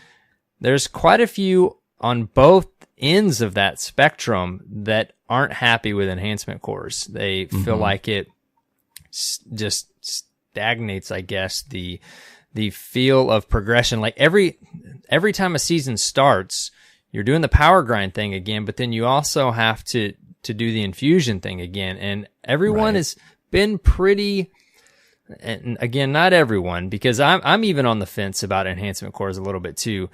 there's quite a few on both ends of that spectrum that aren't happy with enhancement cores. They feel like it just stagnates, I guess, the feel of progression. Like every time a season starts, you're doing the power grind thing again, but then you also have to do the infusion thing again. And everyone has been pretty, and again, not everyone, because I'm even on the fence about enhancement cores a little bit too.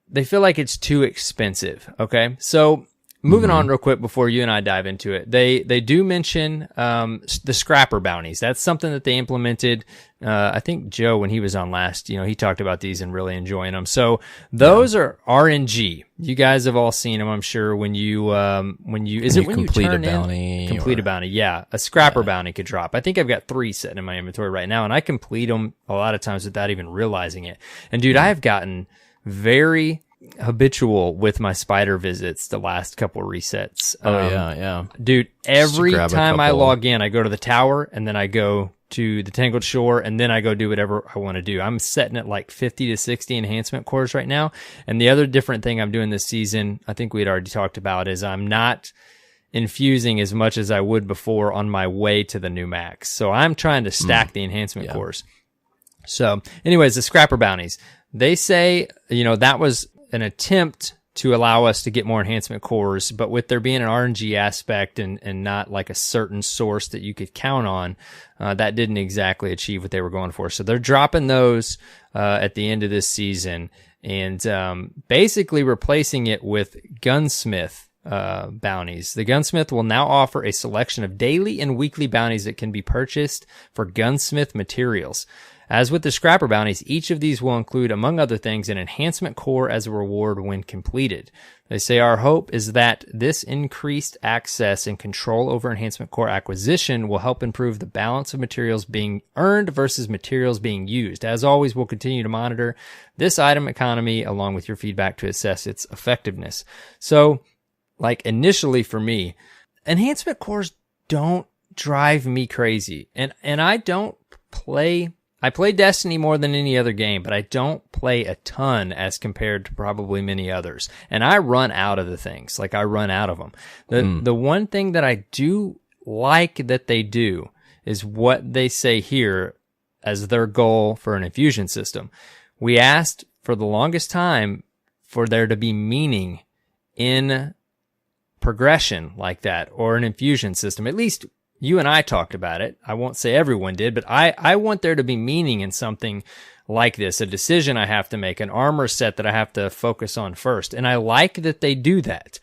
They feel like it's too expensive. Okay. So moving on real quick before you and I dive into it, they do mention the scrapper bounties. That's something that they implemented. I think Joe, when he was on last, he talked about these and really enjoying them. So those are RNG. You guys have all seen them, I'm sure. When you complete a bounty, yeah, a scrapper bounty could drop. I think I've got 3 sitting in my inventory right now, and I complete them a lot of times without even realizing it. And dude, I have gotten very habitual with my spider visits the last couple of resets. Yeah. Dude, every time I log in, I go to the tower and then I go to the Tangled Shore and then I go do whatever I want to do. I'm setting at like 50 to 60 enhancement cores right now. And the other different thing I'm doing this season, I think we had already talked about, is I'm not infusing as much as I would before on my way to the new max. So I'm trying to stack the enhancement cores. So anyways, the scrapper bounties, they say, that was an attempt to allow us to get more enhancement cores, but with there being an RNG aspect and not like a certain source that you could count on, that didn't exactly achieve what they were going for. So they're dropping those at the end of this season and basically replacing it with gunsmith bounties. The gunsmith will now offer a selection of daily and weekly bounties that can be purchased for gunsmith materials. As with the scrapper bounties, each of these will include, among other things, an enhancement core as a reward when completed. They say our hope is that this increased access and control over enhancement core acquisition will help improve the balance of materials being earned versus materials being used. As always, we'll continue to monitor this item economy along with your feedback to assess its effectiveness. So, like initially for me, enhancement cores don't drive me crazy. And I don't play... I play Destiny more than any other game, but I don't play a ton as compared to probably many others. And I run out of the things. Like, I run out of them. The one thing that I do like that they do is what they say here as their goal for an infusion system. We asked for the longest time for there to be meaning in progression like that, or an infusion system. At least you and I talked about it. I won't say everyone did, but I want there to be meaning in something like this, a decision I have to make, an armor set that I have to focus on first. And I like that they do that.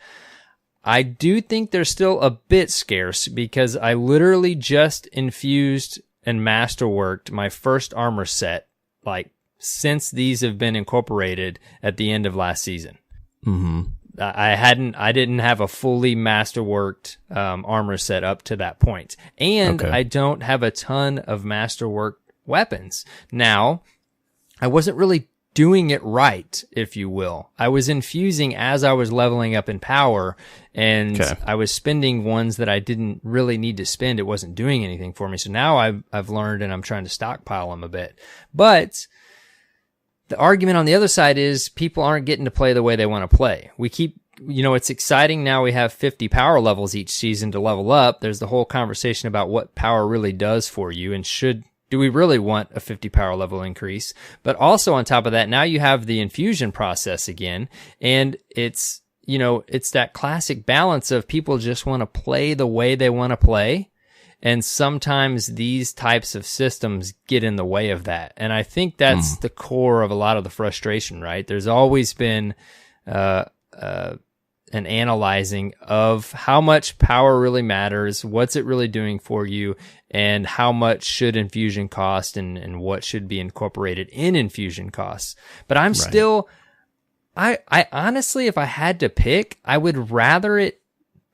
I do think they're still a bit scarce because I literally just infused and masterworked my first armor set, like, since these have been incorporated at the end of last season. I didn't have a fully masterworked armor set up to that point. And I don't have a ton of masterworked weapons. Now, I wasn't really doing it right, if you will. I was infusing as I was leveling up in power, and I was spending ones that I didn't really need to spend. It wasn't doing anything for me. So now I've learned, and I'm trying to stockpile them a bit. But the argument on the other side is people aren't getting to play the way they want to play. We keep it's exciting now we have 50 power levels each season to level up. There's the whole conversation about what power really does for you and do we really want a 50 power level increase? But also on top of that, now you have the infusion process again, and it's that classic balance of people just want to play the way they want to play. And sometimes these types of systems get in the way of that. And I think that's the core of a lot of the frustration, right? There's always been an analyzing of how much power really matters, what's it really doing for you, and how much should infusion cost and what should be incorporated in infusion costs. But I'm still, I honestly, if I had to pick, I would rather it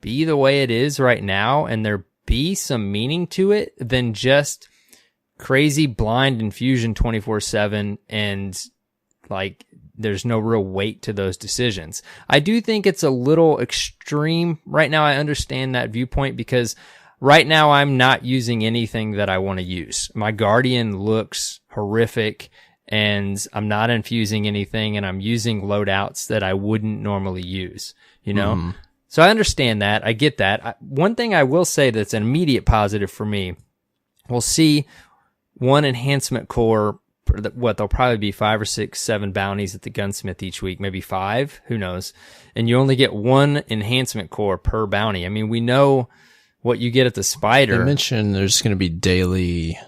be the way it is right now and there be some meaning to it than just crazy blind infusion 24/7 and like there's no real weight to those decisions. I do think it's a little extreme right now. I understand that viewpoint because right now I'm not using anything that I want to use. My Guardian looks horrific and I'm not infusing anything and I'm using loadouts that I wouldn't normally use, So I understand that. I get that. One thing I will say that's an immediate positive for me, we'll see one enhancement core, there'll probably be 5 or 6, 7 bounties at the gunsmith each week, maybe 5, who knows. And you only get 1 enhancement core per bounty. I mean, we know what you get at the spider. They mentioned there's going to be daily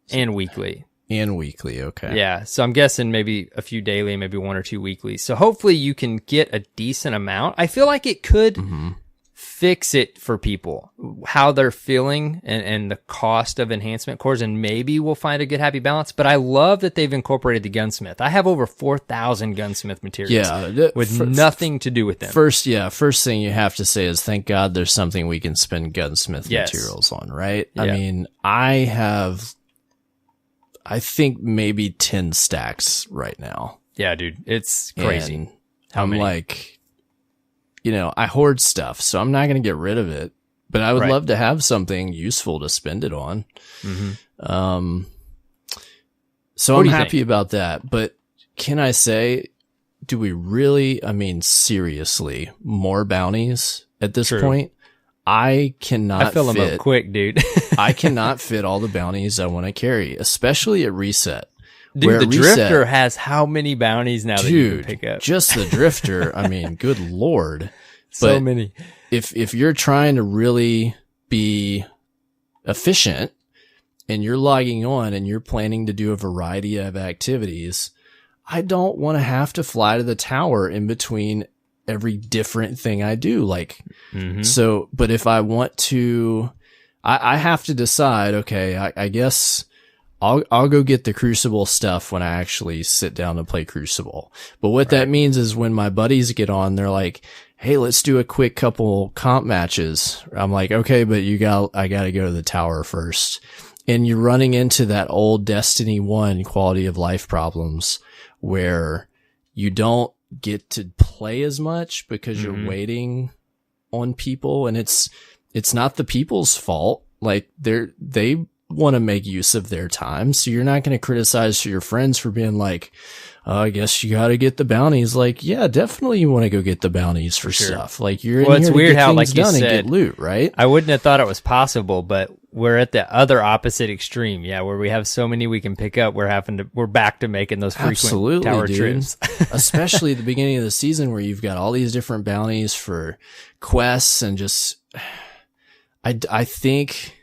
and weekly. Okay. Yeah, so I'm guessing maybe a few daily, maybe 1 or 2 weekly. So hopefully you can get a decent amount. I feel like it could fix it for people, how they're feeling and the cost of enhancement cores, and maybe we'll find a good happy balance. But I love that they've incorporated the gunsmith. I have over 4,000 gunsmith materials with nothing to do with them. First thing you have to say is thank God there's something we can spend gunsmith materials on, right? Yeah. I mean, I think maybe 10 stacks right now. Yeah, dude, it's crazy. And I'm like, I hoard stuff, so I'm not going to get rid of it, but I would love to have something useful to spend it on. So I'm happy about that. But can I say, do we really, seriously, more bounties at this point? I fill them up quick, dude. I cannot fit all the bounties I want to carry, especially at reset. Dude, the Drifter has how many bounties now that you can pick up? Just the Drifter. Good Lord. So many. If you're trying to really be efficient and you're logging on and you're planning to do a variety of activities, I don't want to have to fly to the tower in between every different thing I do. So, but if I want to, I have to decide, okay, I guess I'll go get the Crucible stuff when I actually sit down to play Crucible. But what that means is when my buddies get on, they're like, hey, let's do a quick couple comp matches. I'm like, okay, but I gotta go to the tower first. And you're running into that old Destiny 1 quality of life problems where you don't get to play as much because you're waiting on people, and it's not the people's fault. Like they want to make use of their time, so you're not going to criticize your friends for being like, oh, I guess you got to get the bounties. Like, yeah, definitely you want to go get the bounties for stuff. Like you're in it's here weird to get how, things like you done said, and get loot, right? I wouldn't have thought it was possible, but we're at the other opposite extreme. Yeah, where we have so many we can pick up, we're back to making those frequent tower trips. Especially at the beginning of the season where you've got all these different bounties for quests and just, I think,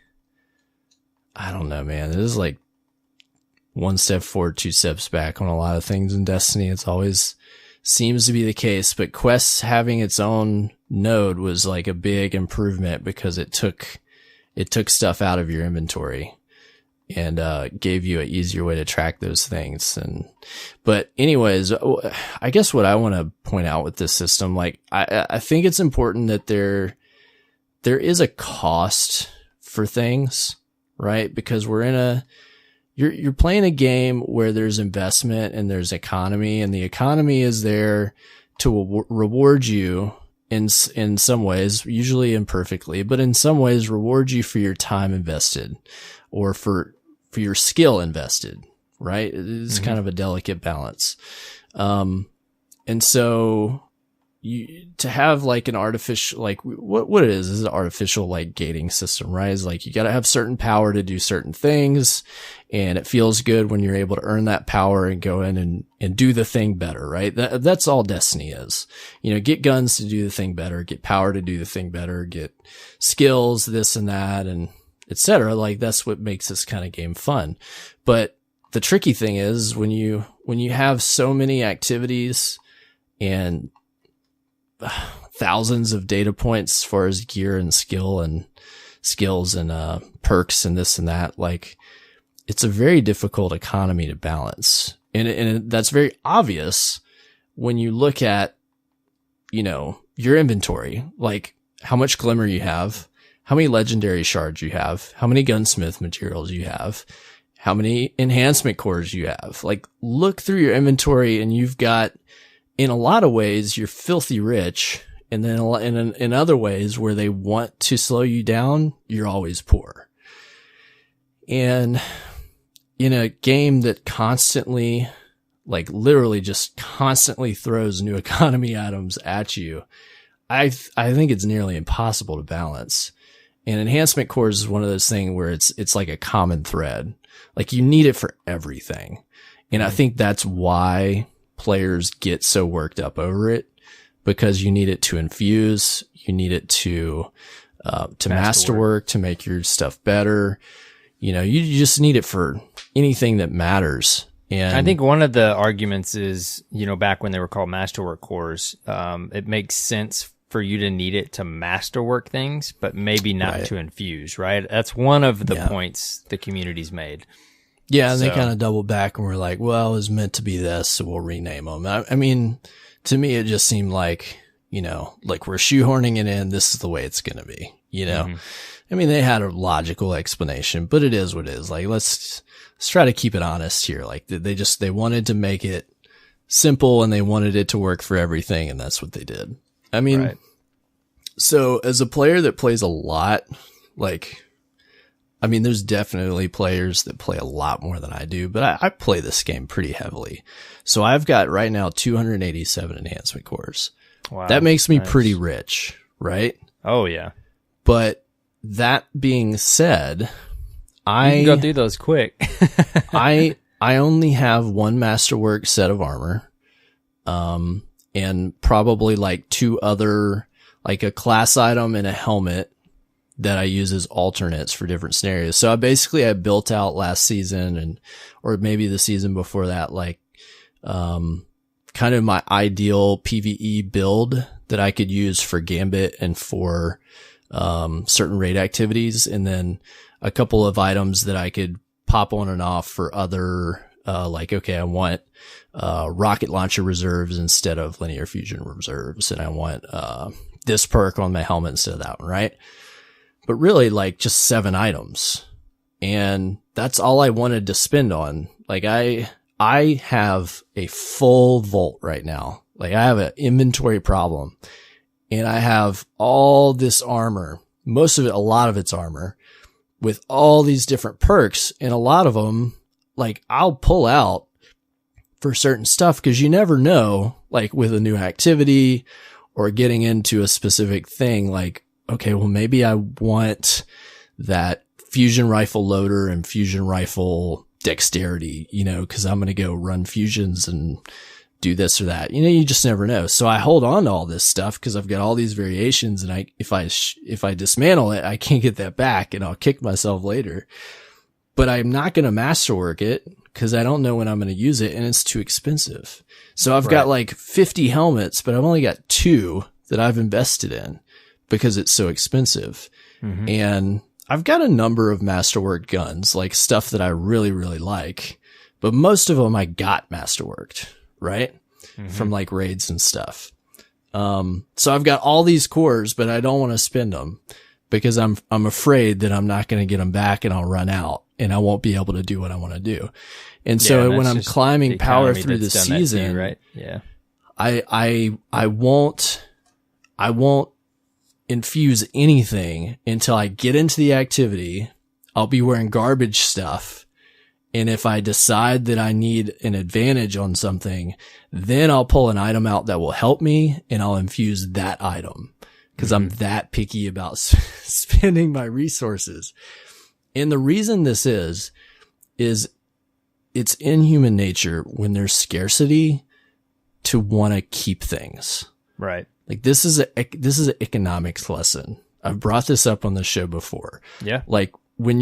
I don't know, man. This is like 1 step forward, 2 steps back on a lot of things in Destiny. It's always seems to be the case, but quests having its own node was like a big improvement because it took stuff out of your inventory and gave you an easier way to track those things. But anyways, I guess what I want to point out with this system, like I think it's important that there is a cost for things, right? Because you're playing a game where there's investment and there's economy, and the economy is there to reward you in some ways, usually imperfectly, but in some ways reward you for your time invested or for your skill invested, right? It's kind of a delicate balance. And so to have like an artificial, like what it is an artificial like gating system, right? Is like you got to have certain power to do certain things, and it feels good when you're able to earn that power and go in and do the thing better, right? That's all Destiny is. Get guns to do the thing better, get power to do the thing better, get skills, this and that, and etc. Like that's what makes this kind of game fun. But the tricky thing is when you have so many activities and thousands of data points as far as gear and skills and perks and this and that, like it's a very difficult economy to balance. And that's very obvious when you look at, your inventory, like how much glimmer you have, how many legendary shards you have, how many gunsmith materials you have, how many enhancement cores you have. Like look through your inventory and you've got, in a lot of ways, you're filthy rich. And then in other ways where they want to slow you down, you're always poor. And in a game that constantly, like literally just constantly throws new economy items at you, I think it's nearly impossible to balance. And enhancement cores is one of those things where it's like a common thread. Like you need it for everything. And I think that's why players get so worked up over it, because you need it to infuse, you need it to masterwork, to make your stuff better. You just need it for anything that matters. And I think one of the arguments is, back when they were called masterwork cores, it makes sense for you to need it to masterwork things, but maybe not to infuse, right? That's one of the points the community's made. Yeah, and they kind of double back and were like, well, it was meant to be this, so we'll rename them. I mean, to me, it just seemed like, like we're shoehorning it in. This is the way it's going to be, Mm-hmm. I mean, they had a logical explanation, but it is what it is. Like, let's try to keep it honest here. Like they wanted to make it simple and they wanted it to work for everything. And that's what they did. I mean, So as a player that plays a lot, there's definitely players that play a lot more than I do, but I play this game pretty heavily. So I've got right now 287 enhancement cores. Wow. That makes me pretty rich, right? Oh yeah. But that being said, you can go through those quick. I only have one masterwork set of armor, and probably like two other, like a class item and a helmet that I use as alternates for different scenarios. So I built out last season or maybe the season before that, kind of my ideal PvE build that I could use for Gambit and for, certain raid activities. And then a couple of items that I could pop on and off for other, I want, rocket launcher reserves instead of linear fusion reserves. And I want, this perk on my helmet instead of that one, right? But really just 7 items. And that's all I wanted to spend on. Like I have a full vault right now. Like I have an inventory problem and I have all this armor, a lot of it's armor with all these different perks. And a lot of them, I'll pull out for certain stuff. 'Cause you never know, with a new activity or getting into a specific thing, okay, well, maybe I want that fusion rifle loader and fusion rifle dexterity, 'cause I'm going to go run fusions and do this or that. You just never know. So I hold on to all this stuff 'cause I've got all these variations. And if I dismantle it, I can't get that back and I'll kick myself later, but I'm not going to masterwork it 'cause I don't know when I'm going to use it and it's too expensive. So I've got 50 helmets, but I've only got 2 that I've invested in because it's so expensive. Mm-hmm. And I've got a number of masterworked guns, stuff that I really, really like, but most of them I got masterworked, right? Mm-hmm. From raids and stuff. So I've got all these cores, but I don't want to spend them because I'm afraid that I'm not going to get them back and I'll run out and I won't be able to do what I want to do. And so when I'm climbing power through the season, right? Yeah. I won't infuse anything until I get into the activity. I'll be wearing garbage stuff And if I decide that I need an advantage on something, then I'll pull an item out that will help me and I'll infuse that item because I'm that picky about spending my resources. And the reason this is it's in human nature when there's scarcity to want to keep things. Right. Like this is an economics lesson. I've brought this up on the show before. Yeah. Like when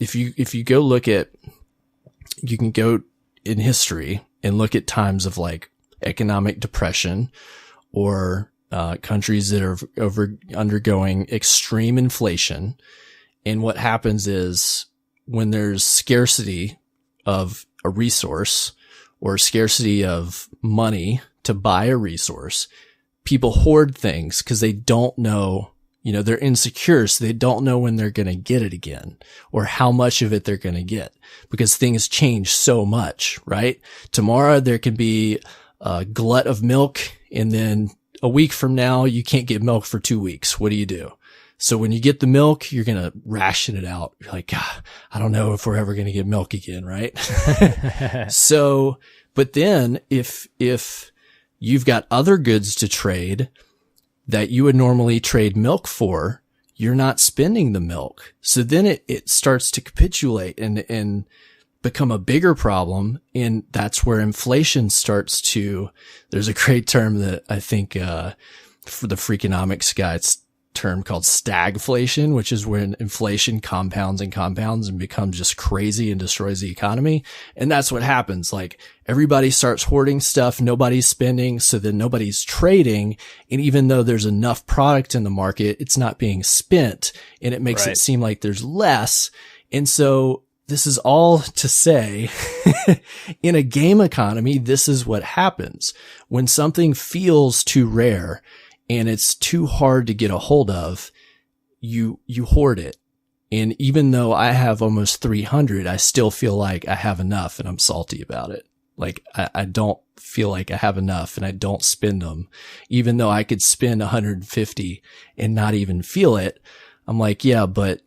if you go look at, you can go in history and look at times of like economic depression or countries that are undergoing extreme inflation. And what happens is when there's scarcity of a resource or scarcity of money to buy a resource, people hoard things because they don't know, they're insecure. So they don't know when they're going to get it again or how much of it they're going to get because things change so much, right? Tomorrow there can be a glut of milk and then a week from now you can't get milk for 2 weeks. What do you do? So when you get the milk, you're going to ration it out. You're like, God, I don't know if we're ever going to get milk again, right? So, but then if you've got other goods to trade that you would normally trade milk for, you're not spending the milk. So then it starts to capitulate and become a bigger problem. And that's where inflation starts to, there's a great term that I think, for the Freakonomics guy, it's term called stagflation, which is when inflation compounds and becomes just crazy and destroys the economy. And that's what happens. Like everybody starts hoarding stuff. Nobody's spending. So then nobody's trading. And even though there's enough product in the market, it's not being spent and it makes it seem like there's less. And so this is all to say in a game economy, this is what happens when something feels too rare and it's too hard to get a hold of, you hoard it. And even though I have almost 300, I still feel like I have enough and I'm salty about it. Like I don't feel like I have enough and I don't spend them. Even though I could spend 150 and not even feel it. I'm like, yeah, but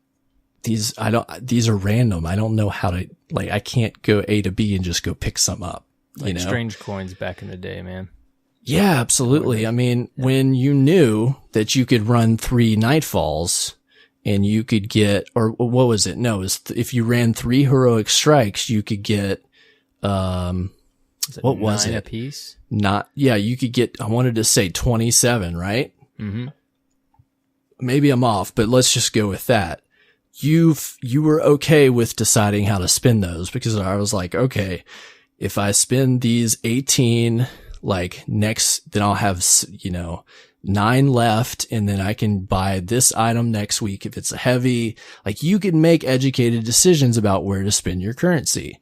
these are random. I don't know how to, like, I can't go A to B and just go pick some up. Like strange coins back in the day, man. Yeah, absolutely. I mean, when you knew that you could run 3 Nightfalls and you could get, or what was it? No, it was if you ran 3 heroic strikes, you could get, what was it? 9 apiece? You could get, I wanted to say 27, right? Mm-hmm. Maybe I'm off, but let's just go with that. You were okay with deciding how to spend those because I was like, okay, if I spend these 18, like next, then I'll have, 9 left and then I can buy this item next week if it's a heavy. Like you can make educated decisions about where to spend your currency,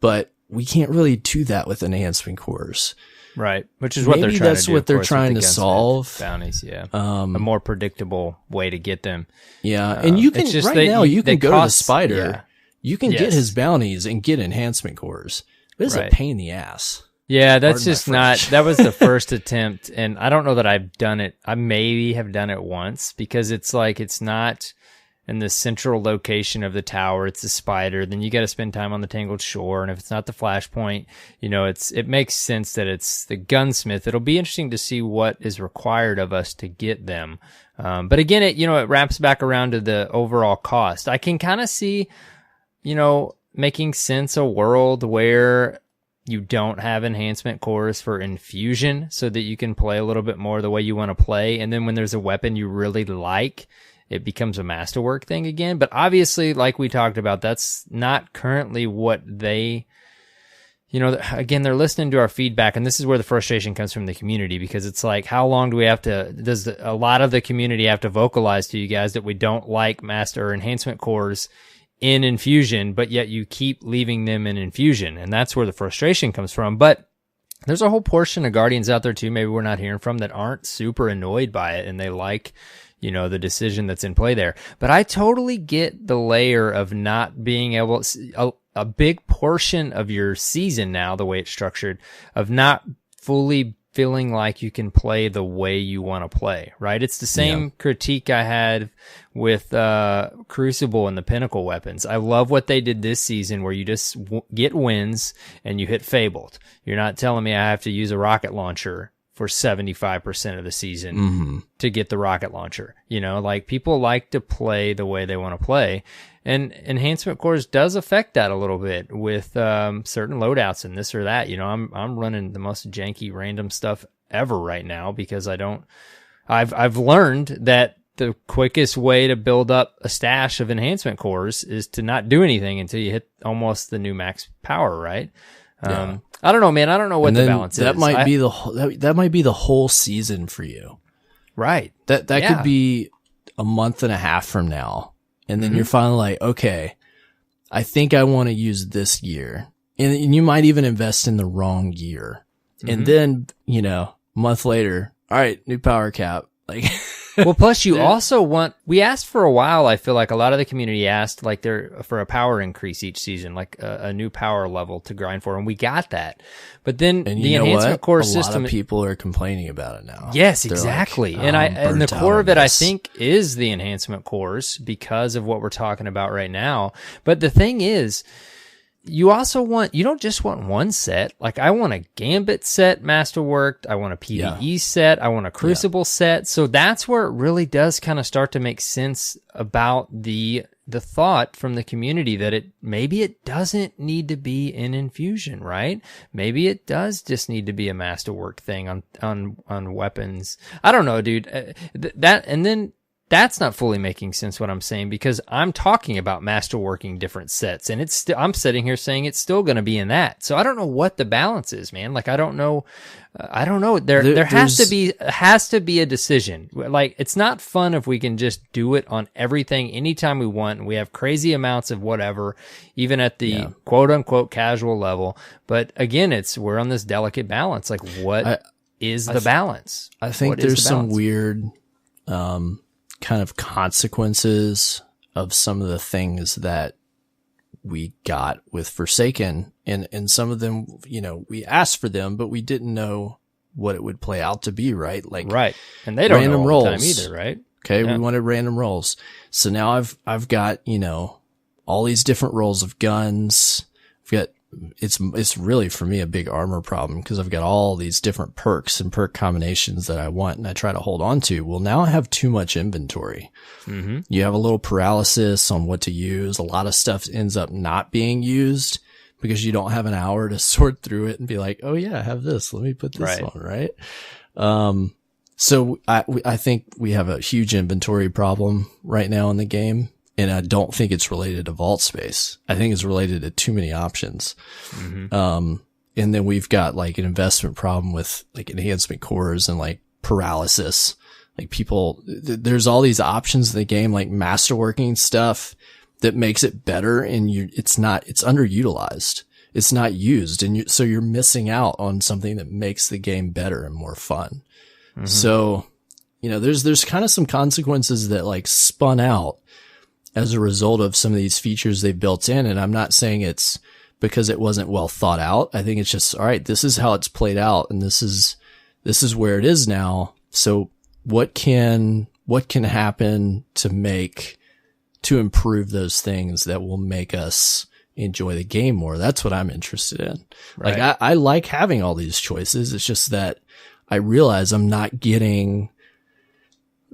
but we can't really do that with enhancement cores. Right. Which is what they're trying to do. Maybe that's what they're trying to solve. Bounties, yeah. A more predictable way to get them. Yeah. And you can, now you can go to the spider. Yeah. You can get his bounties and get enhancement cores. But it's a pain in the ass. Yeah, that's just not, that was the first attempt. And I don't know that I've done it. I maybe have done it once because it's like, it's not in the central location of the tower. It's the spider. Then you got to spend time on the Tangled Shore. And if it's not the flashpoint, it makes sense that it's the gunsmith. It'll be interesting to see what is required of us to get them. But again, it wraps back around to the overall cost. I can kind of see, making sense a world where you don't have enhancement cores for infusion so that you can play a little bit more the way you want to play. And then when there's a weapon you really like, it becomes a masterwork thing again. But obviously, like we talked about, that's not currently what they, again, they're listening to our feedback. And this is where the frustration comes from the community, because it's like, how long do we have to, does a lot of the community have to vocalize to you guys that we don't like master or enhancement cores in infusion, but yet you keep leaving them in infusion? And that's where the frustration comes from. But there's a whole portion of Guardians out there too, maybe we're not hearing from, that aren't super annoyed by it and they like, the decision that's in play there. But I totally get the layer of not being able, a big portion of your season now, the way it's structured, of not fully feeling like you can play the way you want to play, right? It's the same critique I had with Crucible and the Pinnacle weapons. I love what they did this season where you just get wins and you hit Fabled. You're not telling me I have to use a rocket launcher for 75% of the season to get the rocket launcher. You know, like people like to play the way they want to play. And enhancement cores does affect that a little bit with certain loadouts and this or that. You know, I'm running the most janky random stuff ever right now because I've learned that the quickest way to build up a stash of enhancement cores is to not do anything until you hit almost the new max power, right? Yeah. I don't know, man. I don't know what the balance is. That might be that might be the whole season for you. Right. That could be a month and a half from now. And then you're finally like, okay, I think I want to use this gear. And you might even invest in the wrong gear. And then, you know, a month later, all right, new power cap. Like, well, plus you also we asked for a while, I feel like a lot of the community asked like for a power increase each season, like a new power level to grind for, and we got that. But then the enhancement core system, a lot of people are complaining about it now. Yes, They're exactly. Like, and the core of it, I think, is the enhancement cores because of what we're talking about right now. But the thing is, you don't just want one set. Like I want a Gambit set masterworked. I want a PvE set. I want a Crucible set. So that's where it really does kind of start to make sense about the thought from the community that maybe it doesn't need to be in Infusion, right? Maybe it does just need to be a masterwork thing on weapons. I don't know, dude. That's not fully making sense what I'm saying because I'm talking about masterworking different sets and I'm sitting here saying it's still going to be in that. So I don't know what the balance is, man. Like I don't know. There has to be a decision. Like it's not fun if we can just do it on everything anytime we want. And we have crazy amounts of whatever, even at the quote unquote casual level. But again, we're on this delicate balance. Like what is the balance? I think there's some weird, kind of consequences of some of the things that we got with Forsaken, and some of them, you know, we asked for them, but we didn't know what it would play out to be, right? Like, right. And they don't random know all rolls the time either, right? Okay. We wanted random rolls. So now I've got, you know, all these different rolls of guns. I've got, it's really for me a big armor problem because I've got all these different perks and perk combinations that I want and I try to hold on to. Well, now I have too much inventory. You have a little paralysis on what to use. A lot of stuff ends up not being used because you don't have an hour to sort through it and be like, oh yeah, I have this. Let me put this on, right? So I think we have a huge inventory problem right now in the game. And I don't think it's related to vault space. I think it's related to too many options. And then we've got like an investment problem with like enhancement cores and like paralysis. Like people, there's all these options in the game, like masterworking stuff that makes it better. And it's underutilized. It's not used. And so you're missing out on something that makes the game better and more fun. So, you know, there's kind of some consequences that like spun out as a result of some of these features they built in. And I'm not saying it's because it wasn't well thought out. I think it's just, all right, this is how it's played out. And this is where it is now. So what can happen to improve those things that will make us enjoy the game more? That's what I'm interested in. Right. Like I like having all these choices. It's just that I realize I'm not getting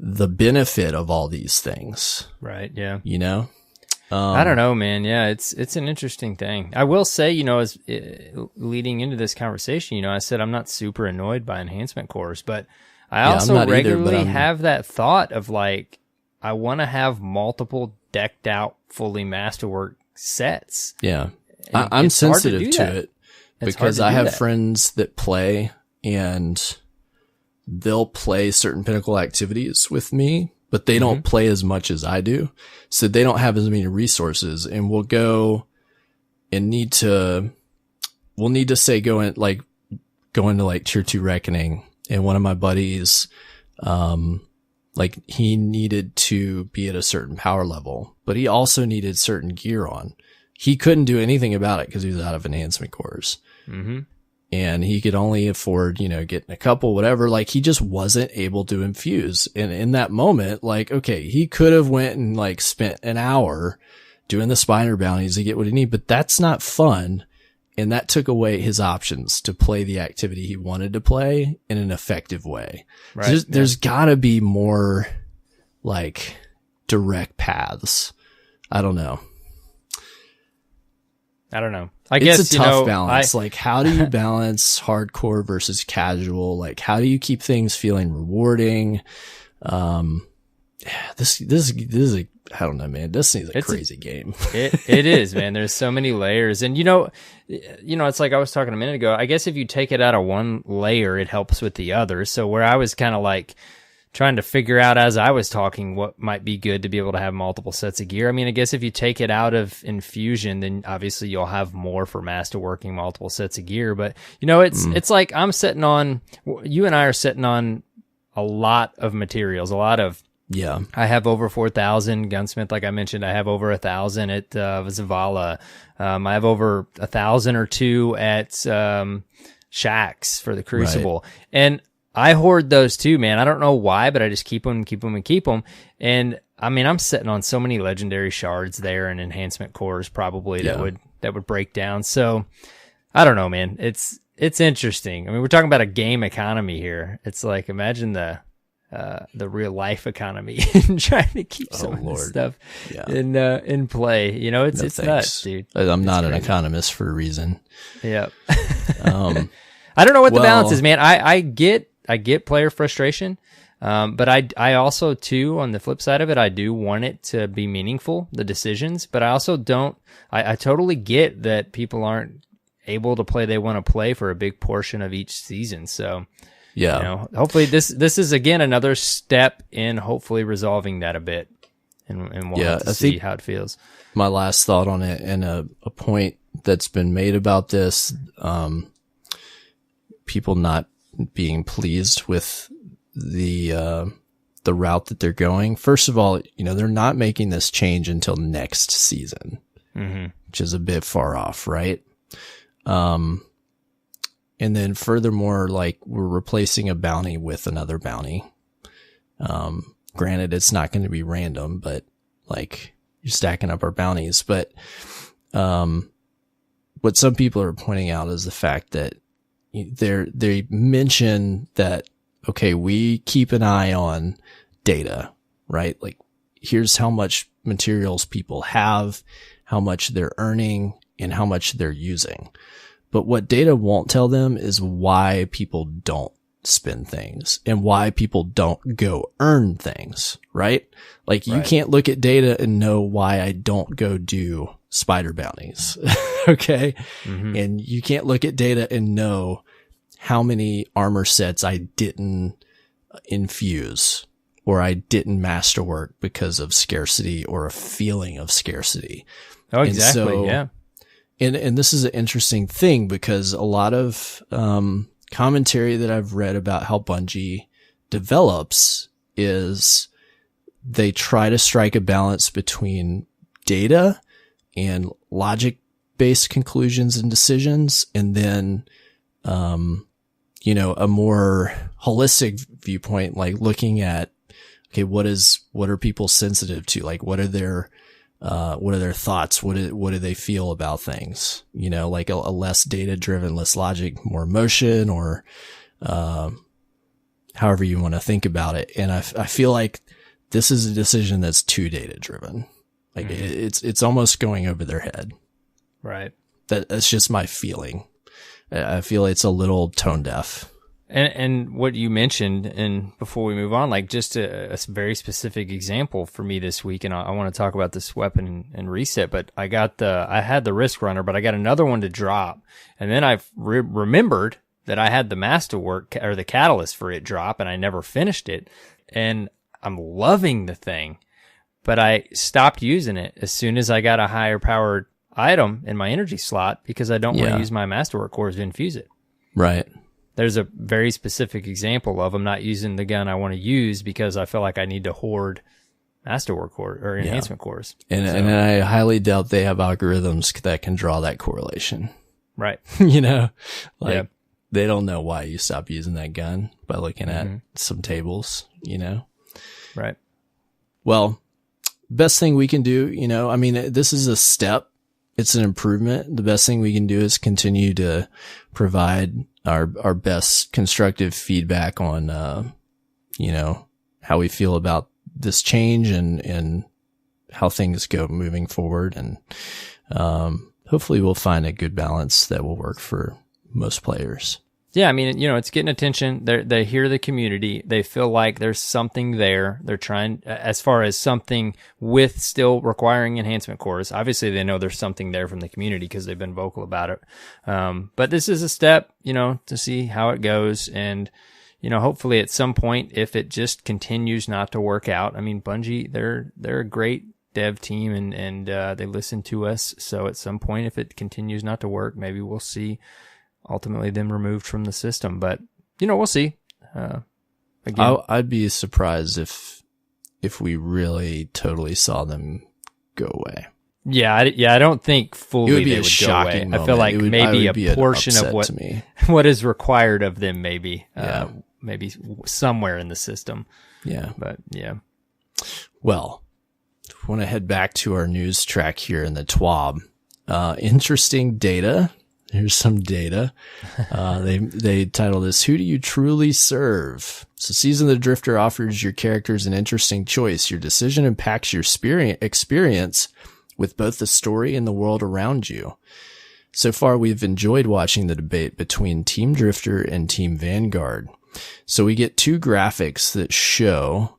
the benefit of all these things. Right. Yeah. You know? I don't know, man. Yeah. It's an interesting thing. I will say, you know, as leading into this conversation, you know, I said I'm not super annoyed by enhancement cores, but I also regularly have that thought of like, I want to have multiple decked out, fully masterwork sets. Yeah. I'm sensitive to it because I have friends that play and they'll play certain Pinnacle activities with me, but they don't play as much as I do. So they don't have as many resources, and we'll go and we'll need to say go into like tier 2 reckoning. And one of my buddies, like he needed to be at a certain power level, but he also needed certain gear on. He couldn't do anything about it because he was out of enhancement cores. and he could only afford, getting a couple, whatever. Like, he just wasn't able to infuse. And in that moment, like, okay, he could have went and like spent an hour doing the spider bounties to get what he needed, but that's not fun. And that took away his options to play the activity he wanted to play in an effective way. Right. So there's gotta be more like direct paths. I don't know. I guess it's a tough balance. Like, how do you balance hardcore versus casual? Like, how do you keep things feeling rewarding? This is a, I don't know, man. Destiny's a crazy game. It is, man. There's so many layers, and it's like I was talking a minute ago. I guess if you take it out of one layer, it helps with the other. So where I was kind of like trying to figure out as I was talking what might be good to be able to have multiple sets of gear. I mean, I guess if you take it out of infusion, then obviously you'll have more for masterworking multiple sets of gear. But it's like you and I are sitting on a lot of materials, a lot of. Yeah. I have over 4,000 gunsmith. Like I mentioned, I have over 1,000 at Zavala. I have over 1,000 or two at Shax for the Crucible. Right. And I hoard those too, man. I don't know why, but I just keep them. And I mean, I'm sitting on so many legendary shards there and enhancement cores probably that would break down. So I don't know, man. It's interesting. I mean, we're talking about a game economy here. It's like, imagine the real life economy and trying to keep some of this stuff in play. It's nuts, dude. I'm not an economist for a reason. Yeah. I don't know what the balance is, man. I get player frustration. But I also too, on the flip side of it, I do want it to be meaningful, the decisions, but I also I totally get that people aren't able to play they want to play for a big portion of each season. So, hopefully this is again another step in hopefully resolving that a bit, and we'll have to see how it feels. My last thought on it, and a point that's been made about this, people not being pleased with the route that they're going. First of all, they're not making this change until next season, which is a bit far off, right? And then furthermore, like, we're replacing a bounty with another bounty. Granted, it's not going to be random, but like, you're stacking up our bounties. But, what some people are pointing out is the fact that they mention that, okay, we keep an eye on data, right? Like, here's how much materials people have, how much they're earning, and how much they're using. But what data won't tell them is why people don't spend things and why people don't go earn things, right? Like, you can't look at data and know why I don't go do spider bounties. Okay. And you can't look at data and know how many armor sets I didn't infuse or I didn't masterwork because of scarcity or a feeling of scarcity. Oh, exactly. And this is an interesting thing because a lot of commentary that I've read about how Bungie develops is they try to strike a balance between data and logic-based conclusions and decisions, and then, a more holistic viewpoint, like looking at, okay, what are people sensitive to? Like, what are their thoughts? What do they feel about things? Like a less data driven, less logic, more emotion, or, however you want to think about it. And I feel like this is a decision that's too data driven. Like, it's almost going over their head. Right. That's just my feeling. I feel it's a little tone deaf. And what you mentioned, and before we move on, like, just a very specific example for me this week, and I want to talk about this weapon and reset, but I had the Risk Runner, but I got another one to drop, and then I remembered that I had the Masterwork, or the Catalyst for it drop, and I never finished it, and I'm loving the thing, but I stopped using it as soon as I got a higher powered item in my energy slot, because I don't want to use my Masterwork cores to infuse it. Right. There's a very specific example of I'm not using the gun I want to use because I feel like I need to hoard Masterwork core or enhancement cores. And I highly doubt they have algorithms that can draw that correlation. Right. they don't know why you stopped using that gun by looking at some tables, you know? Right. Well, best thing we can do, you know, I mean, this is a step. It's an improvement. The best thing we can do is continue to provide our best constructive feedback on, you know, how we feel about this change and how things go moving forward. And, hopefully we'll find a good balance that will work for most players. Yeah, I mean, you know, it's getting attention. They hear the community. They feel like there's something there. They're trying, as far as something with still requiring enhancement cores. Obviously, they know there's something there from the community because they've been vocal about it. But this is a step, you know, to see how it goes. And, you know, hopefully at some point, if it just continues not to work out, I mean, Bungie, they're a great dev team and they listen to us. So at some point, if it continues not to work, maybe we'll see ultimately them removed from the system. But, you know, we'll see. Again, I'd be surprised if we really totally saw them go away. Yeah, I don't think fully It would be they a would go shocking away. I feel like maybe a portion of what is required of them, maybe somewhere in the system. Yeah. But yeah. Well, I want to head back to our news track here in the TWAB. Interesting data. Here's some data. They title this, Who Do You Truly Serve? So Season of the Drifter offers your characters an interesting choice. Your decision impacts your experience with both the story and the world around you. So far, we've enjoyed watching the debate between Team Drifter and Team Vanguard. So we get two graphics that show,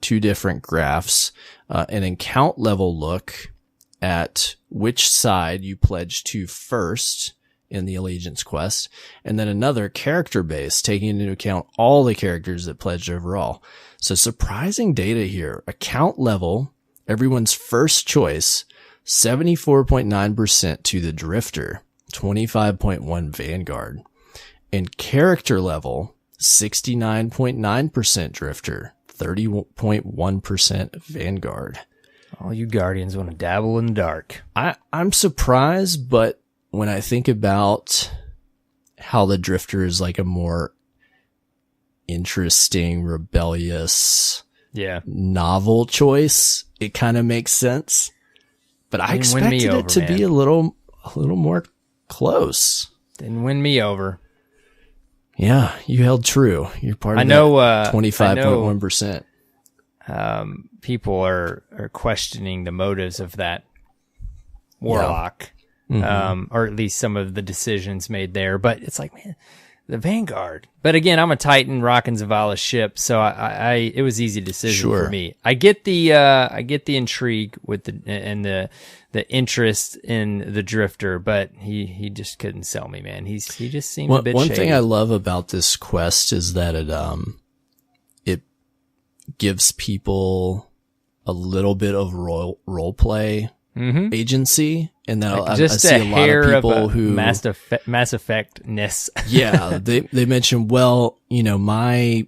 two different graphs, an account level look at which side you pledge to first in the allegiance quest, and then another character base taking into account all the characters that pledged overall. So surprising data here. Account level, everyone's first choice, 74.9% to the Drifter, 25.1% Vanguard. And character level, 69.9% Drifter, 30.1% Vanguard. All you Guardians want to dabble in the dark. I'm surprised, but when I think about how the Drifter is like a more interesting, rebellious, novel choice, it kind of makes sense. But I expected it to be a little more close. Didn't win me over. Yeah, you held true. You're part of that 25.1%. People are questioning the motives of that warlock, or at least some of the decisions made there. But it's like, man, the Vanguard. But again, I'm a Titan rocking Zavala's ship, so it was easy decision for me. I get the intrigue with the interest in the Drifter, but he just couldn't sell me, man. He just seemed a bit shady. One thing I love about this quest is that it gives people a little bit of role play agency, and then like I see a lot of people who Mass Effect-ness. Yeah, they mention, well, you know, my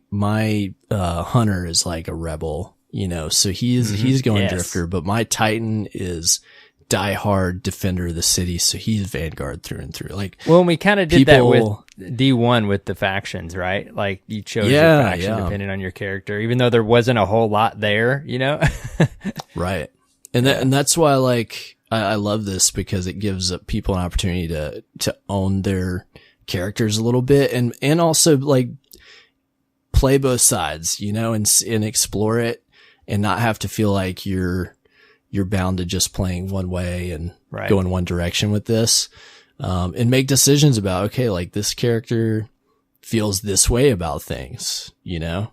hunter is like a rebel, you know, so he's going Drifter, but my Titan is diehard defender of the city, so he's Vanguard through and through. Like, well, we kind of did that with D1 with the factions, right? Like, you chose your faction depending on your character, even though there wasn't a whole lot there, you know? Right. And that's why, like, I love this, because it gives people an opportunity to own their characters a little bit, and also like play both sides, you know, and explore it, and not have to feel like you're bound to just playing one way and go in one direction with this, and make decisions about, okay, like this character feels this way about things, you know?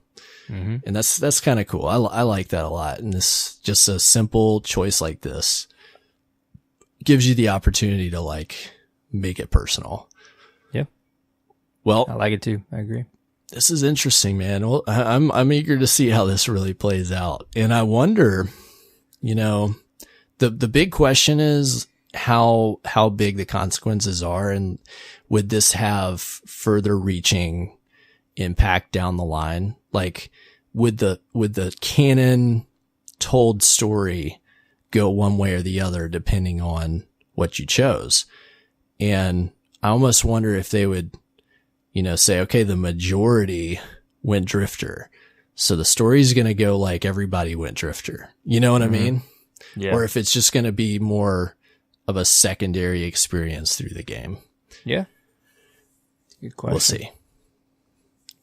And that's kind of cool. I like that a lot. And this, just a simple choice like this gives you the opportunity to like make it personal. Yeah. Well, I like it too. I agree. This is interesting, man. Well, I'm eager to see how this really plays out. And I wonder, you know, the big question is how big the consequences are, and would this have further reaching impact down the line? Like, would the canon told story go one way or the other depending on what you chose? And I almost wonder if they would, say, okay, the majority went Drifter. So the story's going to go like everybody went Drifter. You know what I mean? Yeah. Or if it's just going to be more of a secondary experience through the game. Yeah. Good question. We'll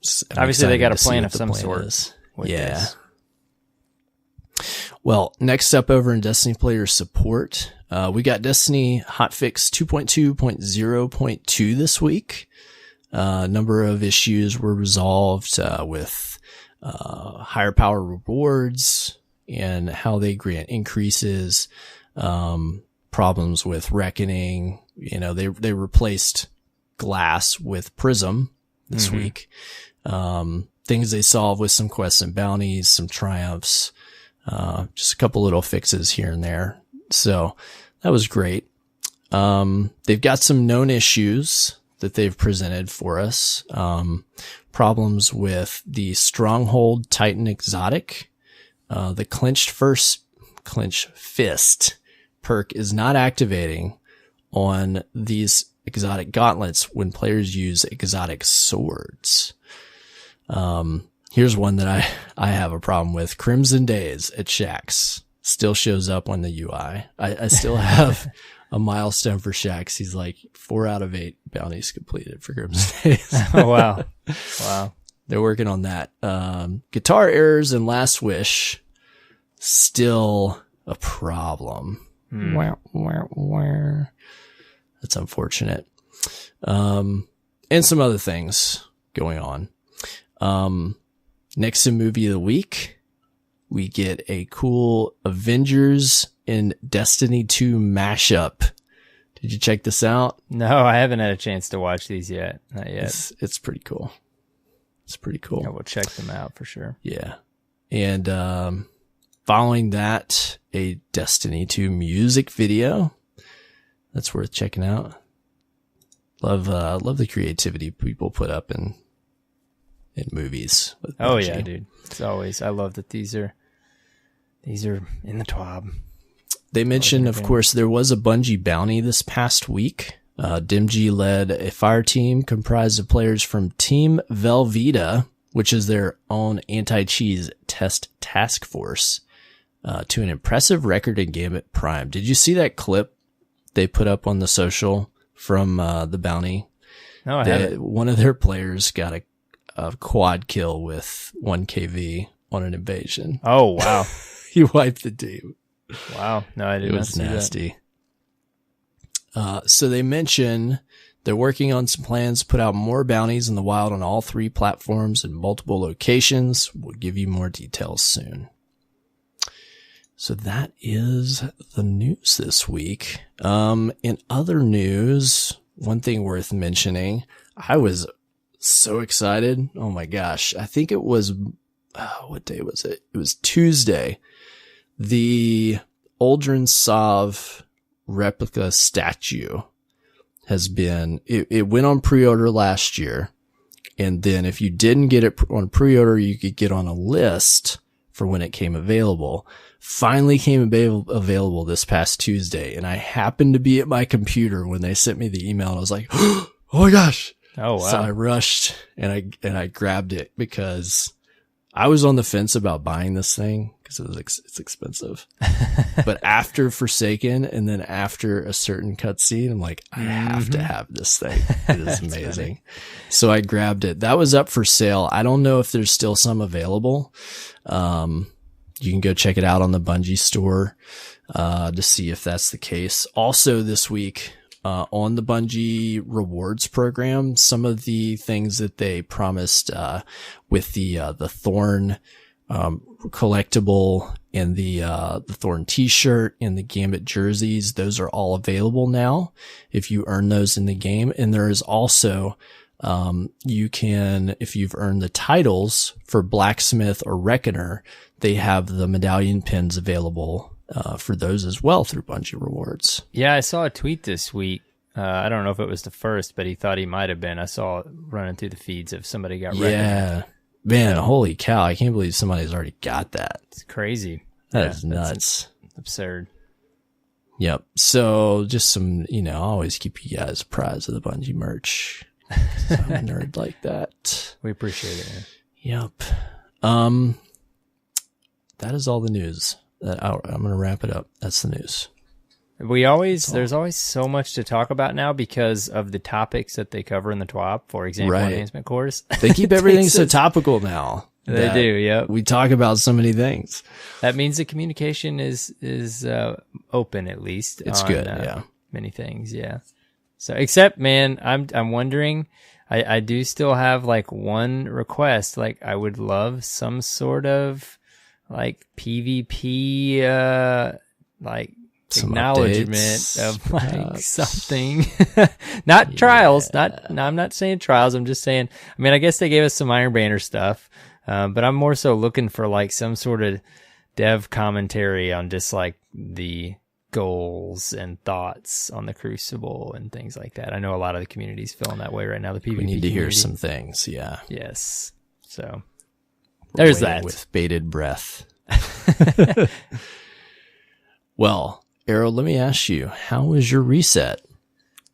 see. Obviously, they got a plan of some sort. Yeah. This. Well, next up over in Destiny player support, we got Destiny hotfix 2.2.0.2 this week. Number of issues were resolved with higher power rewards and how they grant increases, problems with reckoning. They replaced glass with prism this week. Things they solved with some quests and bounties, some triumphs, just a couple little fixes here and there. So that was great. They've got some known issues that they've presented for us. Problems with the Stronghold Titan exotic. The clench fist perk is not activating on these exotic gauntlets when players use exotic swords. Here's one that I have a problem with. Crimson Days at Shaxx still shows up on the UI. I still have a milestone for Shaxx. He's like 4 out of 8 bounties completed for Crimson Days. Oh, wow. Wow. They're working on that. Guitar errors and Last Wish still a problem. That's unfortunate. And some other things going on. Next in movie of the week, we get a cool Avengers and Destiny 2 mashup. Did you check this out? No, I haven't had a chance to watch these yet. Not yet. It's pretty cool. It's pretty cool. I will check them out for sure. Yeah. And following that, a Destiny 2 music video. That's worth checking out. Love the creativity people put up in movies. Oh yeah, dude. It's always, I love that these are in the twab. They mentioned, of course, there was a Bungie bounty this past week. Dimji led a fire team comprised of players from Team Velveeta, which is their own anti-cheese test task force, to an impressive record in Gambit Prime. Did you see that clip they put up on the social from the bounty? No, I haven't. One of their players got a quad kill with 1 KV on an invasion. Oh, wow. He wiped the team. Wow. No, I didn't. It was nasty. So they mention they're working on some plans to put out more bounties in the wild on all 3 platforms and multiple locations. We'll give you more details soon. So that is the news this week. In other news, one thing worth mentioning, I was so excited. Oh my gosh. I think it was, what day was it? It was Tuesday. The Uldren Sov replica statue has been, it went on pre-order last year. And then if you didn't get it on pre-order, you could get on a list for when it came available. Finally came available this past Tuesday. And I happened to be at my computer when they sent me the email. And I was like, oh my gosh. Oh, wow. So I rushed and I grabbed it because I was on the fence about buying this thing because it's expensive. But after Forsaken and then after a certain cutscene, I'm like, I have to have this thing. It is amazing. Funny. So I grabbed it. That was up for sale. I don't know if there's still some available. You can go check it out on the Bungie store to see if that's the case. Also this week, on the Bungie rewards program, some of the things that they promised, with the Thorn, collectible and the Thorn t-shirt and the Gambit jerseys, those are all available now if you earn those in the game. And there is also, you can, if you've earned the titles for Blacksmith or Reckoner, they have the medallion pins available for those as well through Bungie rewards. Yeah, I saw a tweet this week. I don't know if it was the first, but he thought he might have been. I saw it running through the feeds if somebody got Reckoner. Yeah. Man, holy cow. I can't believe somebody's already got that. It's crazy. That is nuts. Absurd. Yep. So just some, I always keep you guys apprised of the Bungie merch. I'm a nerd like that. We appreciate it, man. Yep. That is all the news. I'm going to wrap it up. That's the news. There's always so much to talk about now because of the topics that they cover in the TWAP, for example, enhancement course. They keep everything so topical now. They do, yep. We talk about so many things. That means the communication is open, at least. It's good, yeah. Many things, yeah. So, except, man, I'm wondering, I do still have like one request. Like, I would love some sort of like PvP, like some acknowledgement updates, of like something. Not trials. I'm not saying trials. I'm just saying, I mean, I guess they gave us some Iron Banner stuff. But I'm more so looking for like some sort of dev commentary on just like the goals and thoughts on the Crucible and things like that. I know a lot of the community's feeling that way right now. The PvP we need to hear community. some things. Yeah. Yes. So there's that. With bated breath. Well, Arrow, let me ask you, how was your reset?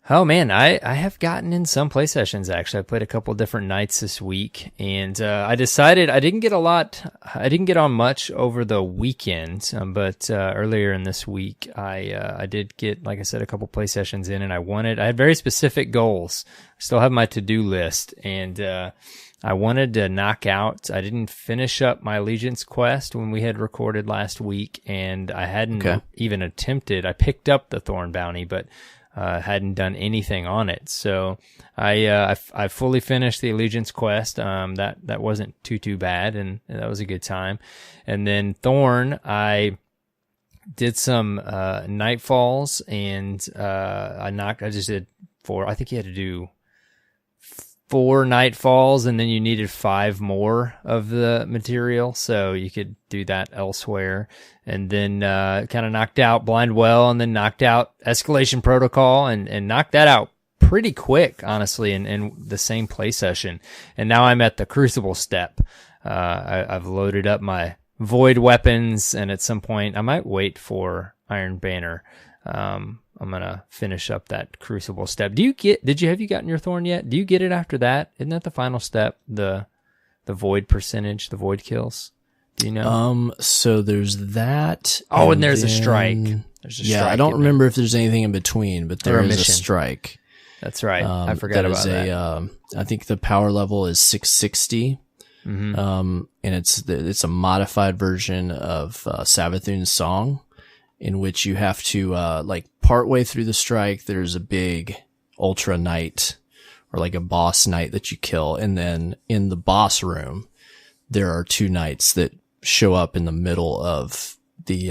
Oh man, I have gotten in some play sessions actually. I played a couple different nights this week, and I decided I didn't get on much over the weekend, but earlier in this week I did get, like I said, a couple play sessions in, and I had very specific goals. I still have my to-do list, and I wanted to knock out. I didn't finish up my Allegiance quest when we had recorded last week, and I hadn't even attempted. I picked up the Thorn bounty, but hadn't done anything on it. So I fully finished the Allegiance quest. That wasn't too bad, and that was a good time. And then Thorn, I did some Nightfalls, and I just did 4. I think you had to do 4 Nightfalls, and then you needed 5 more of the material, so you could do that elsewhere. And then kind of knocked out Blind Well, and then knocked out Escalation Protocol, and knocked that out pretty quick, honestly, in the same play session. And now I'm at the Crucible step. I've loaded up my Void weapons, and at some point I might wait for Iron Banner. I'm gonna finish up that Crucible step. Have you gotten your Thorn yet? Do you get it after that? Isn't that the final step? The Void percentage, the Void kills? Do you know? So there's that. Oh, and there's a strike. There's a strike. I don't remember if there's anything in between, but there is a strike. That's right. I forgot about that. I think the power level is 660. Mm-hmm. And it's a modified version of Savathun's Song, in which you have to, like partway through the strike, there's a big ultra knight or like a boss knight that you kill. And then in the boss room, there are 2 knights that show up in the middle of the,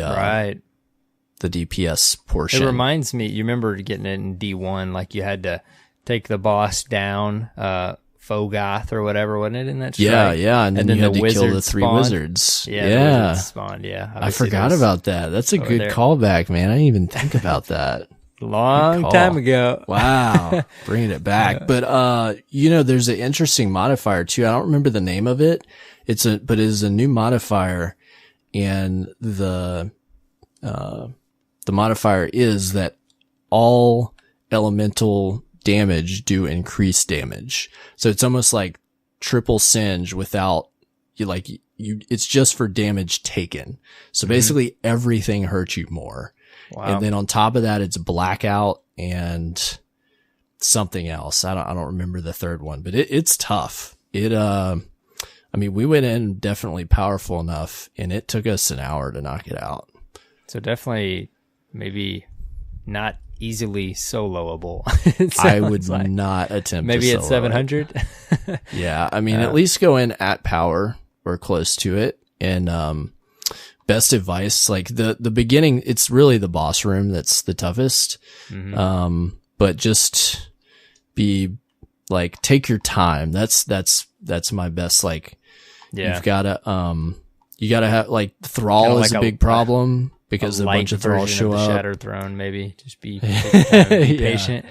the DPS portion. It reminds me, you remember getting it in D1, like you had to take the boss down, Fogoth or whatever, wasn't it, in that strike? Yeah. And then you had to kill the 3 wizards. Yeah. The wizards spawned, yeah. I forgot about that. That's a good callback, man. I didn't even think about that. Long time ago. Wow. Bringing it back. But, there's an interesting modifier too. I don't remember the name of it. But it is a new modifier, and the modifier is that all elemental damage do increased damage. So it's almost like triple singe without it's just for damage taken. So basically everything hurts you more. Wow. And then on top of that, it's blackout and something else. I don't remember the third one, but it's tough. We went in definitely powerful enough, and it took us an hour to knock it out. So definitely maybe not easily soloable. I would not attempt maybe to at 700. Yeah, at least go in at power or close to it. And best advice, like the beginning, it's really the boss room that's the toughest. Mm-hmm. But just be like, take your time. That's my best. Like, you've gotta have, like, Thrall is a big problem. Because a bunch of Thralls show up. Shattered Throne, maybe. Just be patient.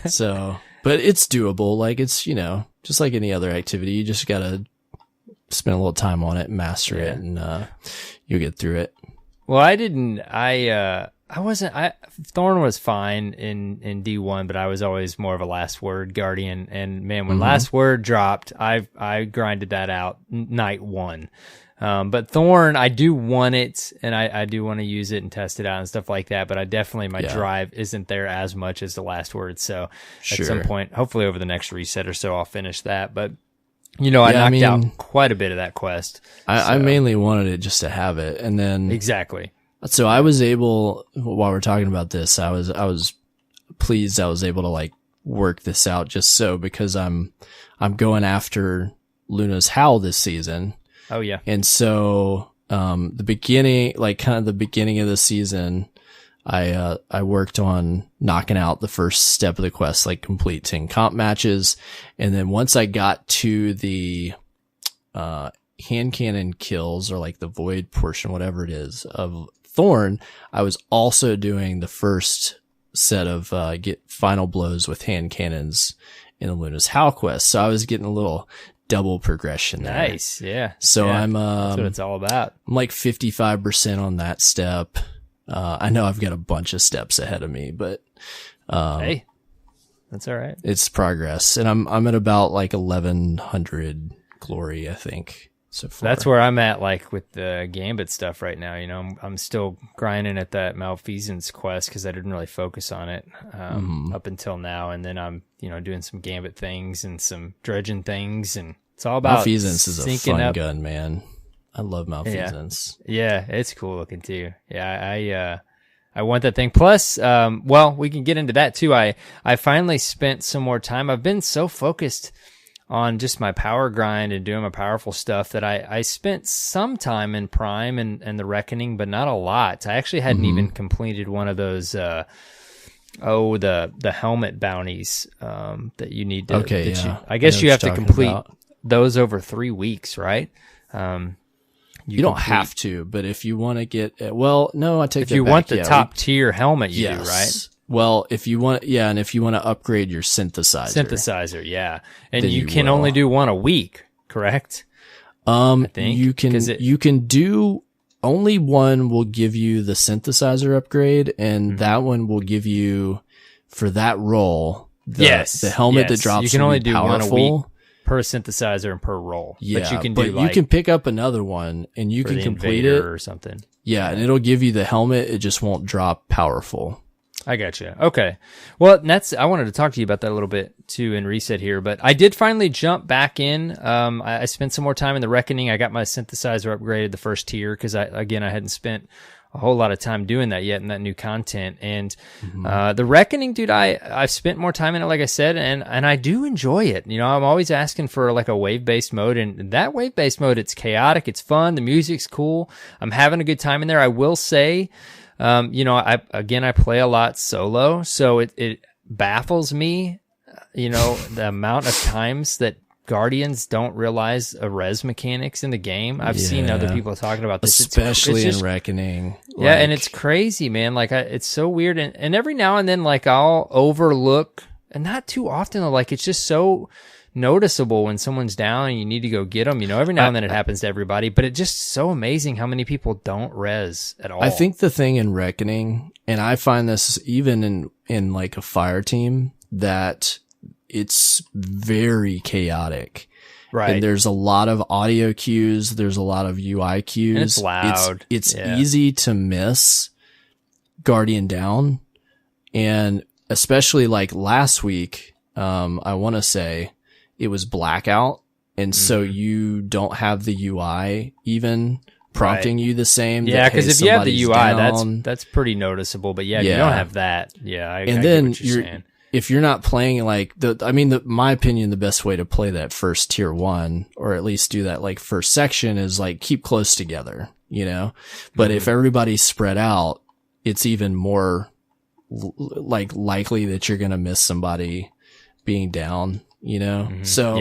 So, but it's doable. Like, it's, just like any other activity. You just gotta spend a little time on it and master it, and you'll get through it. Well, I Thorn was fine in D1, but I was always more of a Last Word Guardian. And man, when Last Word dropped, I grinded that out night one. But Thorn, I do want it, and I do want to use it and test it out and stuff like that. But I definitely, my drive isn't there as much as the Last Word. So at some point, hopefully over the next reset or so, I'll finish that. But I knocked out quite a bit of that quest. I mainly wanted it just to have it, and then exactly. So I was able, while we're talking about this, I was pleased I was able to like work this out just so, because I'm going after Luna's Howl this season. Oh yeah. And so, the beginning of the season, I worked on knocking out the first step of the quest, like complete 10 comp matches. And then once I got to the, hand cannon kills, or like the void portion, whatever it is, of Thorn, I was also doing the first set of get final blows with hand cannons in the Luna's Howl quest. So I was getting a little double progression there. Nice, yeah. So that's what it's all about. I'm like 55% on that step. I know I've got a bunch of steps ahead of me, but hey, that's all right. It's progress, and I'm at about like 1100 glory, I think. So far. That's where I'm at, like with the Gambit stuff right now. I'm still grinding at that Malfeasance quest because I didn't really focus on it up until now, and then I'm doing some Gambit things and some dredging things, and it's all about Malfeasance is a fun gun, man. I love Malfeasance. Yeah, it's cool looking too. Yeah, I want that thing. Plus, we can get into that too. I finally spent some more time. I've been so focused on just my power grind and doing my powerful stuff that I spent some time in Prime and the Reckoning, but not a lot. I actually hadn't even completed one of those, the helmet bounties, that you need to, okay, yeah. I guess you have to complete those over 3 weeks, right? You don't have to, but if you want to get, no, I take that back. If you want the top tier helmet, you do, right? Well, if you want, and if you want to upgrade your synthesizer. Yeah. And you can only do one a week, correct? I think you can do, only one will give you the synthesizer upgrade, and that one will give you, for that role, the helmet that drops. You can only do powerful. 1 a week per synthesizer and per roll. Yeah, but you can you can pick up another one and you can complete it or something. Yeah, and it'll give you the helmet. It just won't drop powerful. I got you. Okay. Well, I wanted to talk to you about that a little bit too in Reset here, but I did finally jump back in. I spent some more time in the Reckoning. I got my synthesizer upgraded the first tier because I hadn't spent a whole lot of time doing that yet in that new content. And the Reckoning, dude, I've spent more time in it, like I said, and I do enjoy it. I'm always asking for like a wave-based mode, and that wave-based mode, it's chaotic, it's fun, the music's cool. I'm having a good time in there. I will say, I play a lot solo, so it baffles me, the amount of times that Guardians don't realize a res mechanics in the game. I've seen other people talking about this, especially in Reckoning. Yeah, and it's crazy, man. Like, it's so weird, and every now and then, like, I'll overlook, and not too often, like, it's just so noticeable when someone's down and you need to go get them. Every now and then it happens to everybody, but it's just so amazing how many people don't res at all. I think the thing in Reckoning, and I find this even in like a fire team, that it's very chaotic. Right. And there's a lot of audio cues. There's a lot of UI cues. And it's loud. It's easy to miss Guardian down. And especially like last week, I want to say it was blackout. And so you don't have the UI even prompting you the same. Yeah. Cause if you have the UI, that's pretty noticeable, but you don't have that. Yeah. I get what you're saying. If you're not playing like my opinion, the best way to play that first tier 1, or at least do that like first section, is like keep close together, but if everybody's spread out, it's even more like likely that you're going to miss somebody being down, So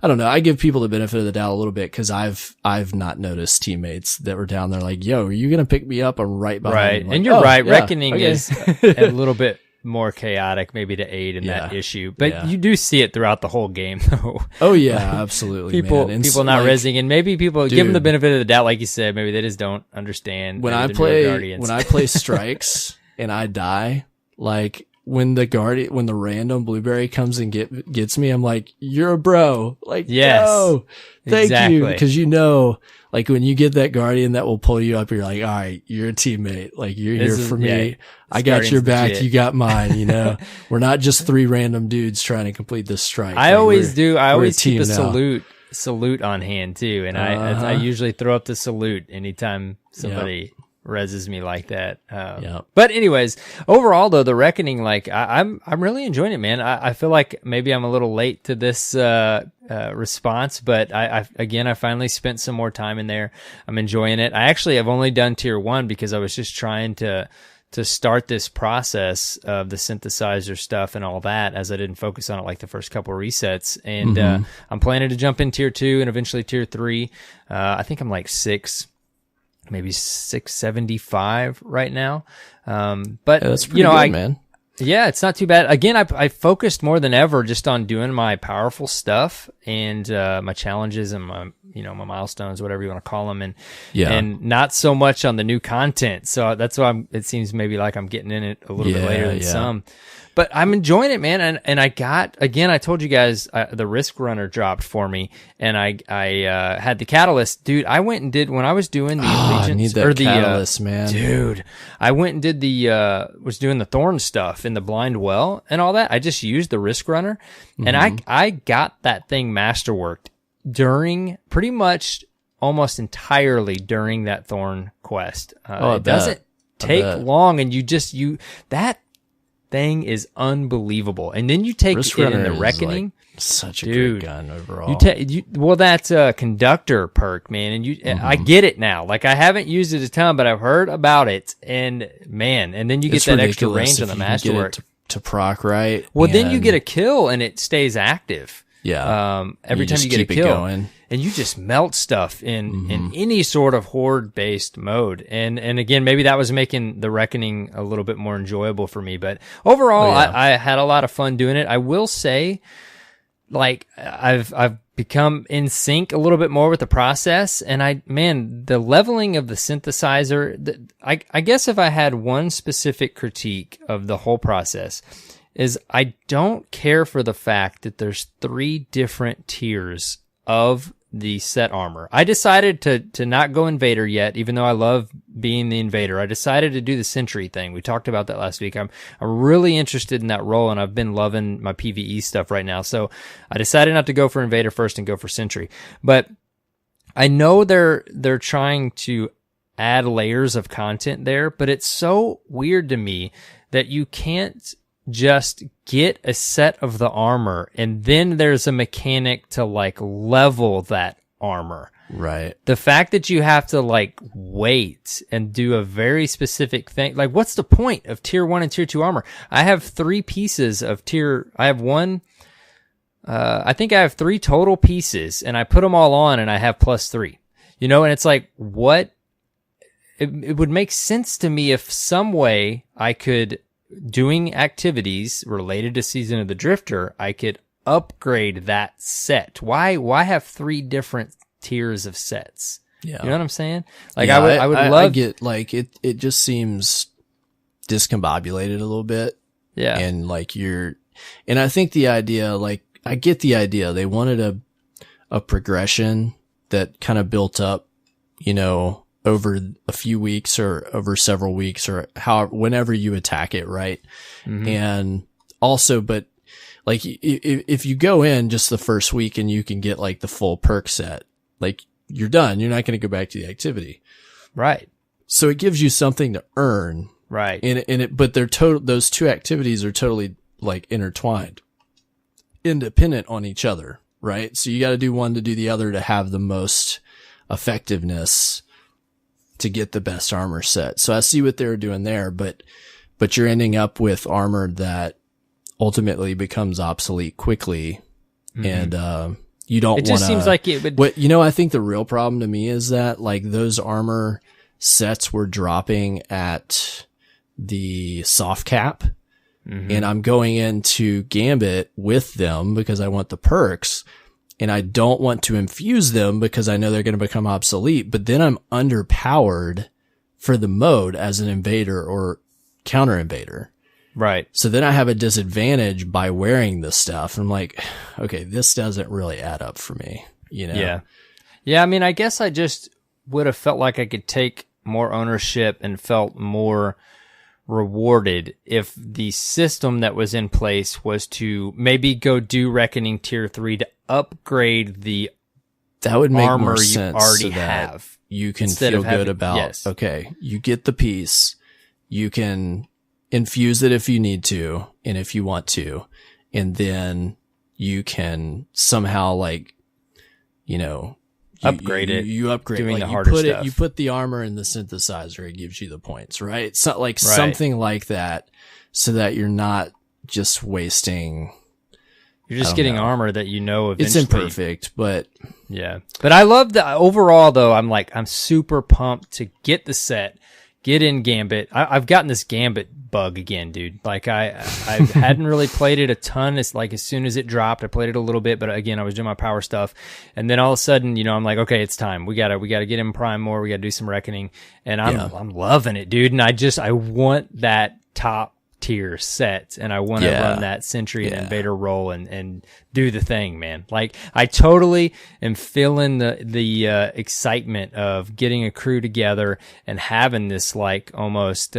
I don't know. I give people the benefit of the doubt a little bit, cause I've not noticed teammates that were down there like, yo, are you going to pick me up? I'm right behind. Right. Like, and you're right. Reckoning is a little bit more chaotic, maybe, to aid in that issue, but you do see it throughout the whole game, though. Oh yeah, absolutely. people not rezzing, and maybe people give them the benefit of the doubt, like you said. Maybe they just don't understand. When I play strikes, and I die, like when the random blueberry comes and gets me, I'm like, you're a bro. Like, yes, no, thank you. exactly. Cause you know, like when you get that guardian that will pull you up, you're like, all right, you're a teammate. Like you're here for me. Yeah, I got your back. legit. You got mine. You know, we're not just three random dudes trying to complete this strike. I like, always do. I always keep a now. salute on hand too. And I usually throw up the salute anytime somebody reses me like that. But anyways, overall though, the Reckoning, like I'm really enjoying it, man. I feel like maybe I'm a little late to this response, but I finally spent some more time in there. I'm enjoying it. I actually have only done tier 1 because I was just trying to start this process of the synthesizer stuff and all that, as I didn't focus on it like the first couple of resets. And I'm planning to jump in tier 2 and eventually tier 3. I think I'm like maybe 675 right now. But that's pretty good, man. Yeah, it's not too bad. Again, I focused more than ever just on doing my powerful stuff and my challenges and my my milestones, whatever you want to call them, and not so much on the new content. So that's why it seems maybe like I'm getting in it a little bit later than some. But I'm enjoying it, man. And I told you guys the Risk Runner dropped for me, and I had the Catalyst, dude. I went and did when I was doing the Allegiance, I need that Catalyst, man, dude. I went and did was doing the Thorn stuff in the Blind Well and all that. I just used the Risk Runner, and I got that thing masterworked during pretty much almost entirely during that Thorn quest. It doesn't take long, and that thing is unbelievable. And then you take Risk it Runner in the Reckoning. Like such a great gun overall. That's a conductor perk, man. And I get it now. Like I haven't used it a ton, but I've heard about it. And man, and then you get that extra range on the Masterwork to proc, right? Well, then you get a kill and it stays active. Yeah. Every time you get a kill, and you just melt stuff in any sort of horde based mode. And again, maybe that was making the Reckoning a little bit more enjoyable for me. But overall, I had a lot of fun doing it. I will say, like I've become in sync a little bit more with the process, and the leveling of the synthesizer. I guess if I had one specific critique of the whole process, is I don't care for the fact that there's 3 different tiers of the set armor. I decided to not go Invader yet, even though I love being the Invader. I decided to do the Sentry thing. We talked about that last week. I'm really interested in that role, and I've been loving my PvE stuff right now. So I decided not to go for Invader first and go for Sentry. But I know they're trying to add layers of content there, but it's so weird to me that you can't just get a set of the armor and then there's a mechanic to like level that armor. Right. The fact that you have to like wait and do a very specific thing, like what's the point of tier 1 and tier 2 armor? I have 3 pieces of I have one, I think I have 3 total pieces, and I put them all on and I have +3, and it's like, what? It would make sense to me if some way I could, doing activities related to Season of the Drifter, I could upgrade that set. Why have 3 different tiers of sets? Yeah. You know what I'm saying? Like I would love. I get, like it just seems discombobulated a little bit. Yeah. And like and I think the idea, like I get the idea. They wanted a progression that kind of built up, over a few weeks or over several weeks or whenever you attack it, right? Mm-hmm. And also, but like if you go in just the first week and you can get like the full perk set, like you're done. You're not going to go back to the activity. Right. So it gives you something to earn. Right. But those 2 activities are totally like intertwined, independent on each other, right? So you got to do one to do the other to have the most effectiveness to get the best armor set. So I see what they're doing there, but you're ending up with armor that ultimately becomes obsolete quickly. Mm-hmm. And, you don't want to. It just seems like it would. I think the real problem to me is that like those armor sets were dropping at the soft cap, and I'm going into Gambit with them because I want the perks. And I don't want to infuse them because I know they're going to become obsolete, but then I'm underpowered for the mode as an Invader or counter invader. Right. So then I have a disadvantage by wearing this stuff. I'm like, okay, this doesn't really add up for me, you know? Yeah. Yeah. I mean, I guess I just would have felt like I could take more ownership and felt more rewarded if the system that was in place was to maybe go do Reckoning Tier 3 to upgrade the that would make armor more you sense already so that have. you can instead feel of having- good about, yes. okay, you get the piece, you can infuse it if you need to and if you want to, and then you can somehow like, you know, Upgrade it. You upgrade doing like the you harder put stuff. it. You put the armor in the synthesizer. It gives you the points, right? So like Right. something like that, so that you're not just wasting. You're just I don't getting know. armor that you know It's eventually. imperfect, but Yeah. But I love the overall though. I'm super pumped to get the set, get in Gambit. I've gotten this Gambit bug again, dude. Like I hadn't really played it a ton. It's like as soon as it dropped, I played it a little bit, but again, I was doing my power stuff. And then all of a sudden, you know, I'm like, okay, it's time. We gotta get in Prime more. We gotta do some Reckoning. And I'm loving it, dude. And I want that top tier set, and I want to run that Sentry and Invader role and do the thing, man. Like I totally am feeling the excitement of getting a crew together and having this like almost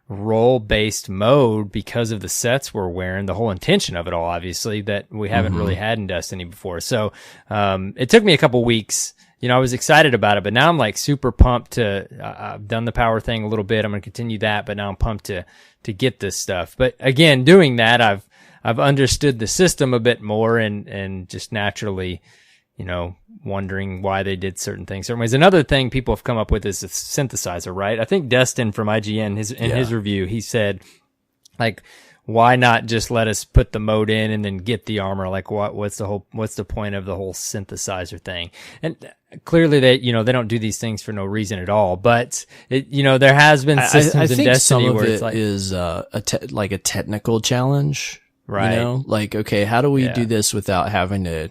role based mode because of the sets we're wearing, the whole intention of it all, obviously, that we haven't really had in Destiny before. So it took me a couple weeks. You know, I was excited about it, but now I'm like super pumped to, I've done the power thing a little bit. I'm going to continue that, but now I'm pumped to get this stuff. But again, doing that, I've understood the system a bit more and just naturally, you know, wondering why they did certain things certain ways. Another thing people have come up with is a synthesizer, right? I think Destin from IGN, his review, he said, like, why not just let us put the mode in and then get the armor? Like, what's the point of the whole synthesizer thing? And clearly they don't do these things for no reason at all. But there has been systems I in think Destiny some of where it it's like, is like a technical challenge, right? You know, like, okay, how do we do this without having to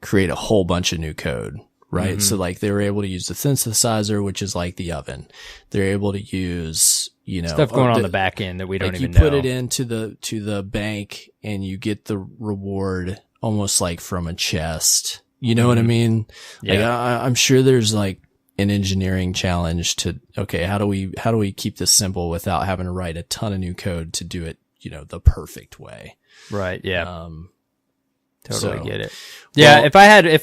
create a whole bunch of new code? Right. Mm-hmm. So like they were able to use the synthesizer, which is like the oven. They're able to use, stuff going on the back end that we don't even know. You put it into the bank and you get the reward almost like from a chest. You know what I mean? Yeah. Like I'm sure there's like an engineering challenge to, okay, how do we keep this simple without having to write a ton of new code to do it, the perfect way. Right. Yeah. Totally get it. Well, Yeah, if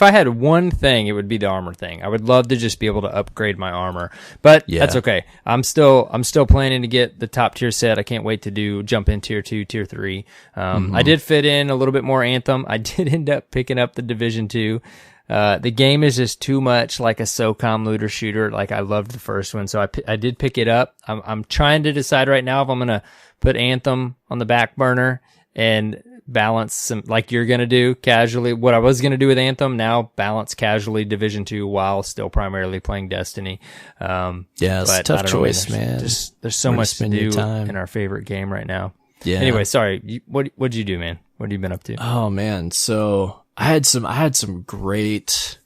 I had one thing, it would be the armor thing. I would love to just be able to upgrade my armor, but that's okay. I'm still planning to get the top tier set. I can't wait to jump in tier 2, tier 3. I did fit in a little bit more Anthem. I did end up picking up the Division 2. The game is just too much like a SOCOM looter shooter. Like I loved the first one, so I did pick it up. I'm trying to decide right now if I'm gonna put Anthem on the back burner and balance some, like you're going to do casually, what I was going to do with Anthem, now balance casually Division 2 while still primarily playing Destiny. It's a tough choice, man. There's so much to do in our favorite game right now. Yeah. Anyway, sorry. What'd you do, man? What have you been up to? Oh man. So I had some great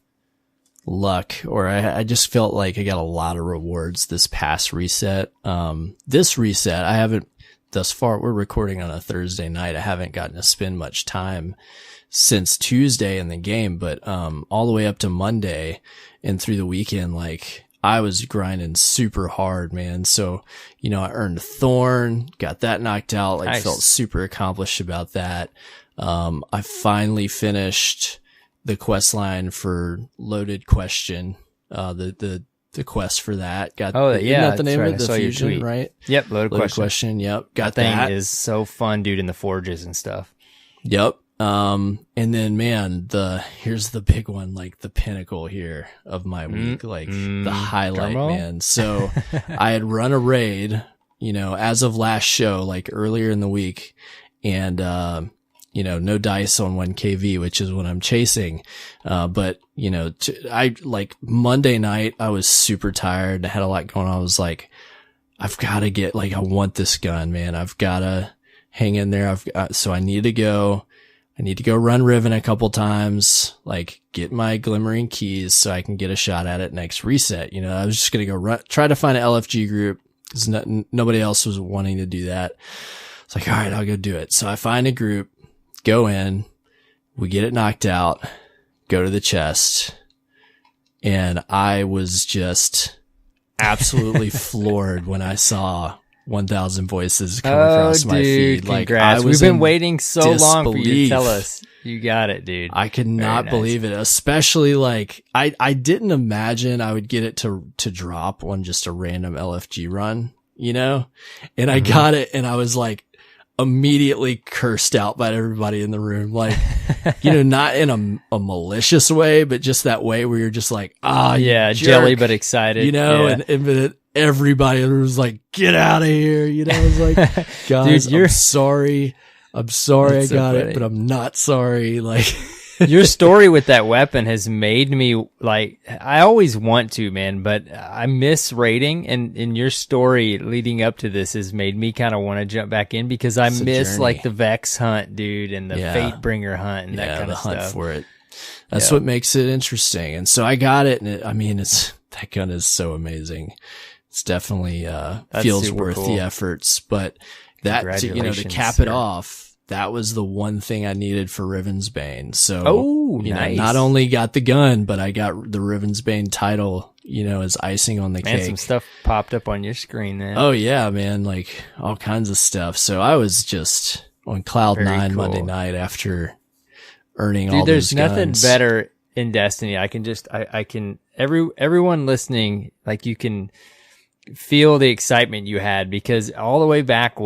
luck, or I just felt like I got a lot of rewards this past reset. This reset, I haven't, thus far, we're recording on a Thursday night. I haven't gotten to spend much time since Tuesday in the game, but all the way up to Monday and through the weekend, like I was grinding super hard, man. So, I earned Thorn, got that knocked out, like nice. Felt super accomplished about that. I finally finished the quest line for Loaded Question, the quest for that. Isn't that the name of it? The fusion, right? Yep. Loaded question. Yep. Got that. Thing is so fun, dude, in the forges and stuff. Yep. And then man, here's the big one, like the pinnacle here of my week, the highlight, man. So I had run a raid, as of last show, like earlier in the week, and, no dice on 1KV, which is what I'm chasing. But, I like Monday night, I was super tired. I had a lot going on. I was like, I've got to get, like, I want this gun, man. I've got to hang in there. So I need to go run Riven a couple times, like get my glimmering keys so I can get a shot at it next reset. I was just going to go try to find an LFG group, because nobody else was wanting to do that. It's like, all right, I'll go do it. So I find a group, go in, we get it knocked out, go to the chest, and I was just absolutely floored when I saw 1,000 voices come across my feed. Like, congrats. We've been waiting so long for you to tell us. You got it, dude. I could not believe it, especially like I didn't imagine I would get it to drop on just a random LFG run, you know? And I got it, and I was like immediately cursed out by everybody in the room. Like, you know, not in a malicious way, but just that way where you're just like, yeah, jerk, jelly but excited, you know? Yeah. And everybody was like, get out of here, you know? I was like, guys, dude, I'm sorry. I'm sorry I got it, but I'm not sorry. Like, your story with that weapon has made me like, I always want to, man, but I miss raiding, and your story leading up to this has made me kind of want to jump back in, because I miss like the Vex hunt, dude, and the Fatebringer hunt and that kind of stuff. Hunt for it. That's what makes it interesting. And so I got it, and that gun is so amazing. It's definitely feels worth the efforts, but that to cap it off, that was the one thing I needed for Ravensbane. So, nice. Not only got the gun, but I got the Ravensbane title, you know, as icing on the cake. Some stuff popped up on your screen, man. Oh yeah, man. Like all kinds of stuff. So I was just on cloud nine Monday night after earning all those guns. There's nothing better in Destiny. I can everyone listening, like, you can feel the excitement you had, because all the way back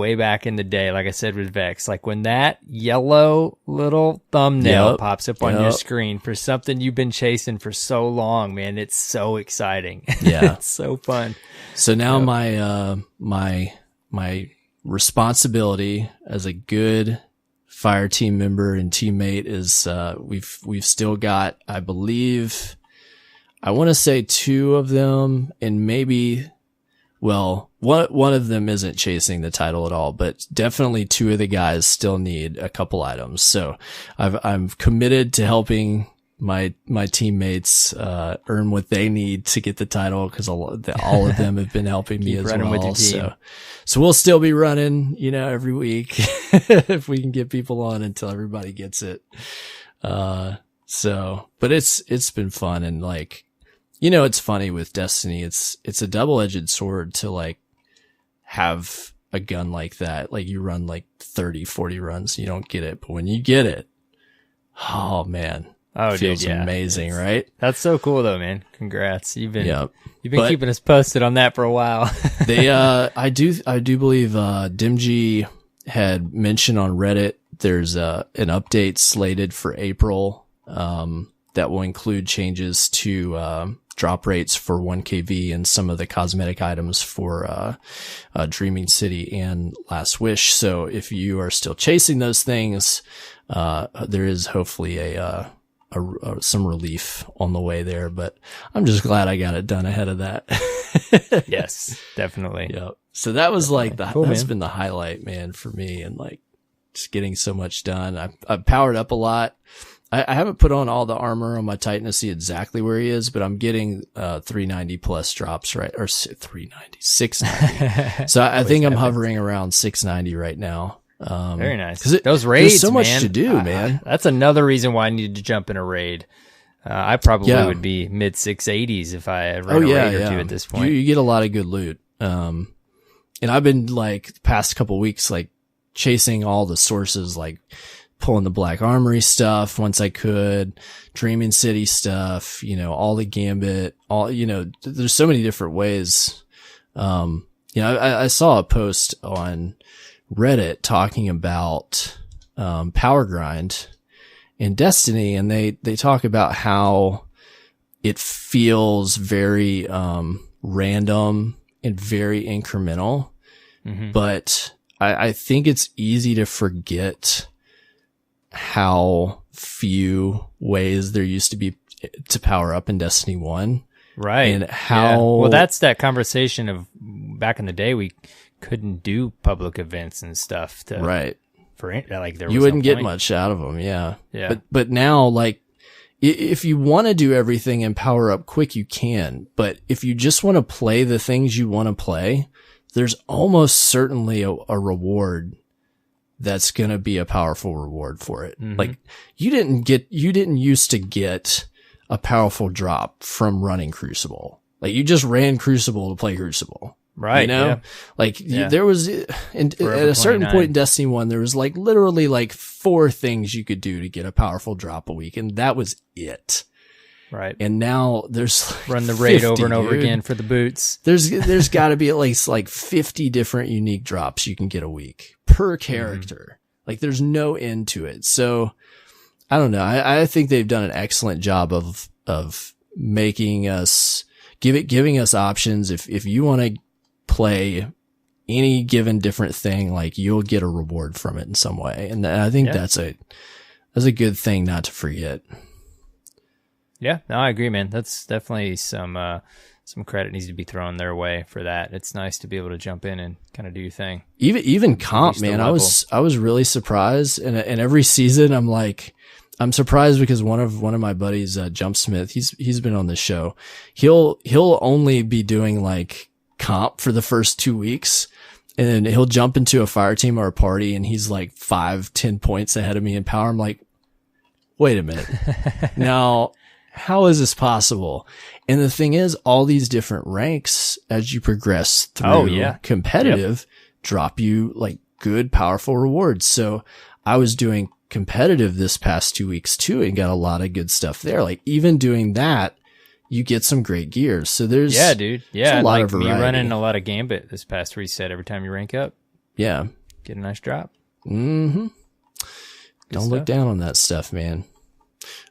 in the day, like I said with Vex, like when that yellow little thumbnail pops up on your screen for something you've been chasing for so long, man, it's so exciting. Yeah. It's so fun. So now my responsibility as a good fire team member and teammate is we've still got, I believe, I want to say 2 of them, and maybe, well, one of them isn't chasing the title at all, but definitely 2 of the guys still need a couple items. So I'm committed to helping my teammates earn what they need to get the title, because all of them have been helping me as well. With your team. So we'll still be running, you know, every week if we can get people on until everybody gets it. But it's been fun, and like, you know, it's funny with Destiny. It's a double-edged sword to like have a gun like that. Like, you run like 30, 40 runs, you don't get it. But when you get it, oh man, it feels amazing, right? That's so cool though, man. Congrats. You've been keeping us posted on that for a while. I do believe, Dimgy had mentioned on Reddit, there's an update slated for April, that will include changes to, drop rates for 1KV and some of the cosmetic items for Dreaming City and Last Wish. So if you are still chasing those things, there is hopefully some relief on the way there. But I'm just glad I got it done ahead of that. Yes, definitely. Yeah. So that was that's been the highlight, man, for me, and like just getting so much done. I've powered up a lot. I haven't put on all the armor on my Titan to see exactly where he is, but I'm getting 390 plus drops, right? Or 690. So I think I'm hovering around 690 right now. Very nice. Those raids, there's so much to do, man. That's another reason why I needed to jump in a raid. I probably would be mid 680s if I had run a raid or 2 at this point. You get a lot of good loot. And I've been like the past couple weeks, like chasing all the sources, like pulling the Black Armory stuff once I could, Dreaming City stuff, you know, all the Gambit, there's so many different ways. I saw a post on Reddit talking about, power grind in Destiny, and they talk about how it feels very, random and very incremental, but I think it's easy to forget how few ways there used to be to power up in Destiny 1. Right. And how... Well, that's that conversation of back in the day, we couldn't do public events and stuff. Right. You wouldn't get much out of them, yeah. But now, like, if you want to do everything and power up quick, you can. But if you just want to play the things you want to play, there's almost certainly a reward that's going to be a powerful reward for it. Mm-hmm. Like you didn't used to get a powerful drop from running Crucible. Like you just ran Crucible to play Crucible. Right. You know, yeah. like there was, at a certain point in Destiny 1, there was like literally like 4 things you could do to get a powerful drop a week. And that was it. Right. And now there's like run the raid 50, over and over dude. again for the boots. There's got to be at least like 50 different unique drops you can get a week per character. Like there's no end to it. So I don't know. I think they've done an excellent job of making us giving us options. If you want to play any given different thing, like you'll get a reward from it in some way. And I think that's a good thing not to forget. Yeah, no, I agree, man. That's definitely some credit needs to be thrown their way for that. It's nice to be able to jump in and kind of do your thing. Even comp, man. I was really surprised. And every season I'm surprised because one of my buddies, Jumpsmith, he's been on the show. He'll only be doing like comp for the first 2 weeks, and then he'll jump into a fire team or a party and he's like 5-10 points ahead of me in power. I'm like, wait a minute. Now, how is this possible? And the thing is, all these different ranks as you progress through competitive drop you like good, powerful rewards. So I was doing competitive this past 2 weeks too and got a lot of good stuff there. Like even doing that, you get some great gears. So there's dude. Yeah, a lot of variety. Me running a lot of Gambit this past reset. Every time you rank up, get a nice drop. Mm-hmm. Don't look down on that stuff, man.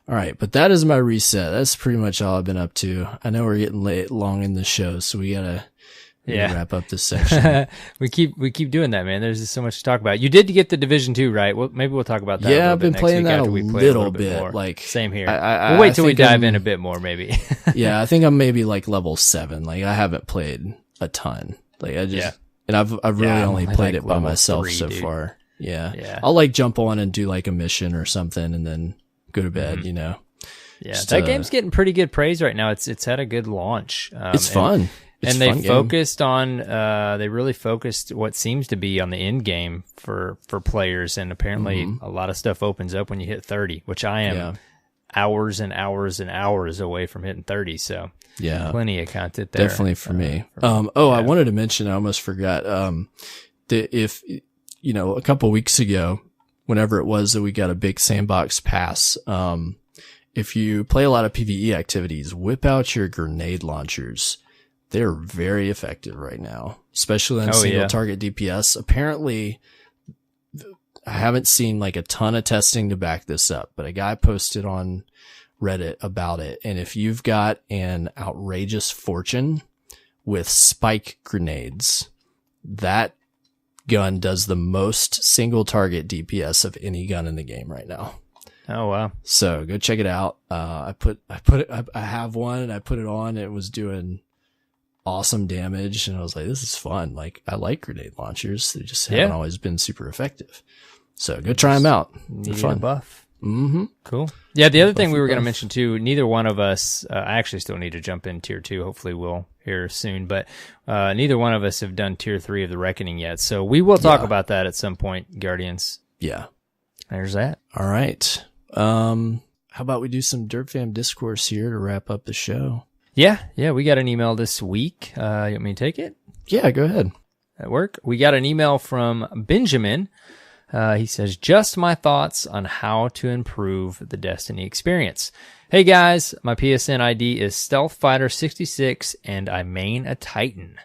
All right, but that is my reset. That's pretty much all I've been up to. I know we're getting long in the show, so we gotta wrap up this section. we keep doing that, man. There's just so much to talk about. You did get the Division 2, right? Well, maybe we'll talk about that. Yeah, I've been playing that a little bit. More. Like same here. We'll wait till we dive in a bit more, maybe. Yeah, I think I'm maybe like level 7. Like I haven't played a ton. Like I just and I've really only played it by myself so far. Yeah. I'll like jump on and do like a mission or something and then go to bed, you know. Yeah, that game's getting pretty good praise right now. It's had a good launch. It's fun. And they focused on, they really focused what seems to be on the end game for players. And apparently a lot of stuff opens up when you hit 30, which I am hours and hours and hours away from hitting 30. So plenty of content there. Definitely for me. I wanted to mention, I almost forgot, that if, you know, a couple weeks ago, whenever it was that we got a big sandbox pass, if you play a lot of PvE activities, whip out your grenade launchers. They're very effective right now, especially on single target DPS. Apparently, I haven't seen like a ton of testing to back this up, but a guy posted on Reddit about it. And if you've got an outrageous fortune with spike grenades, that gun does the most single target DPS of any gun in the game right now. Oh wow. So go check it out. I have one and I put it on. It was doing awesome damage. And I was like, this is fun. Like I like grenade launchers. They just haven't always been super effective. So go try them out. They're fun. Buff. Mm-hmm. Cool. Yeah. The other thing we were going to mention too, neither one of us, I actually still need to jump in tier 2. Hopefully we'll hear soon, but, neither one of us have done tier 3 of the Reckoning yet. So we will talk about that at some point, Guardians. Yeah. There's that. All right. How about we do some Dirt Fam discourse here to wrap up the show? Yeah, we got an email this week. You want me to take it? Yeah, go ahead. At work. We got an email from Benjamin. He says, just my thoughts on how to improve the Destiny experience. Hey guys, my PSN ID is StealthFighter66 and I main a Titan.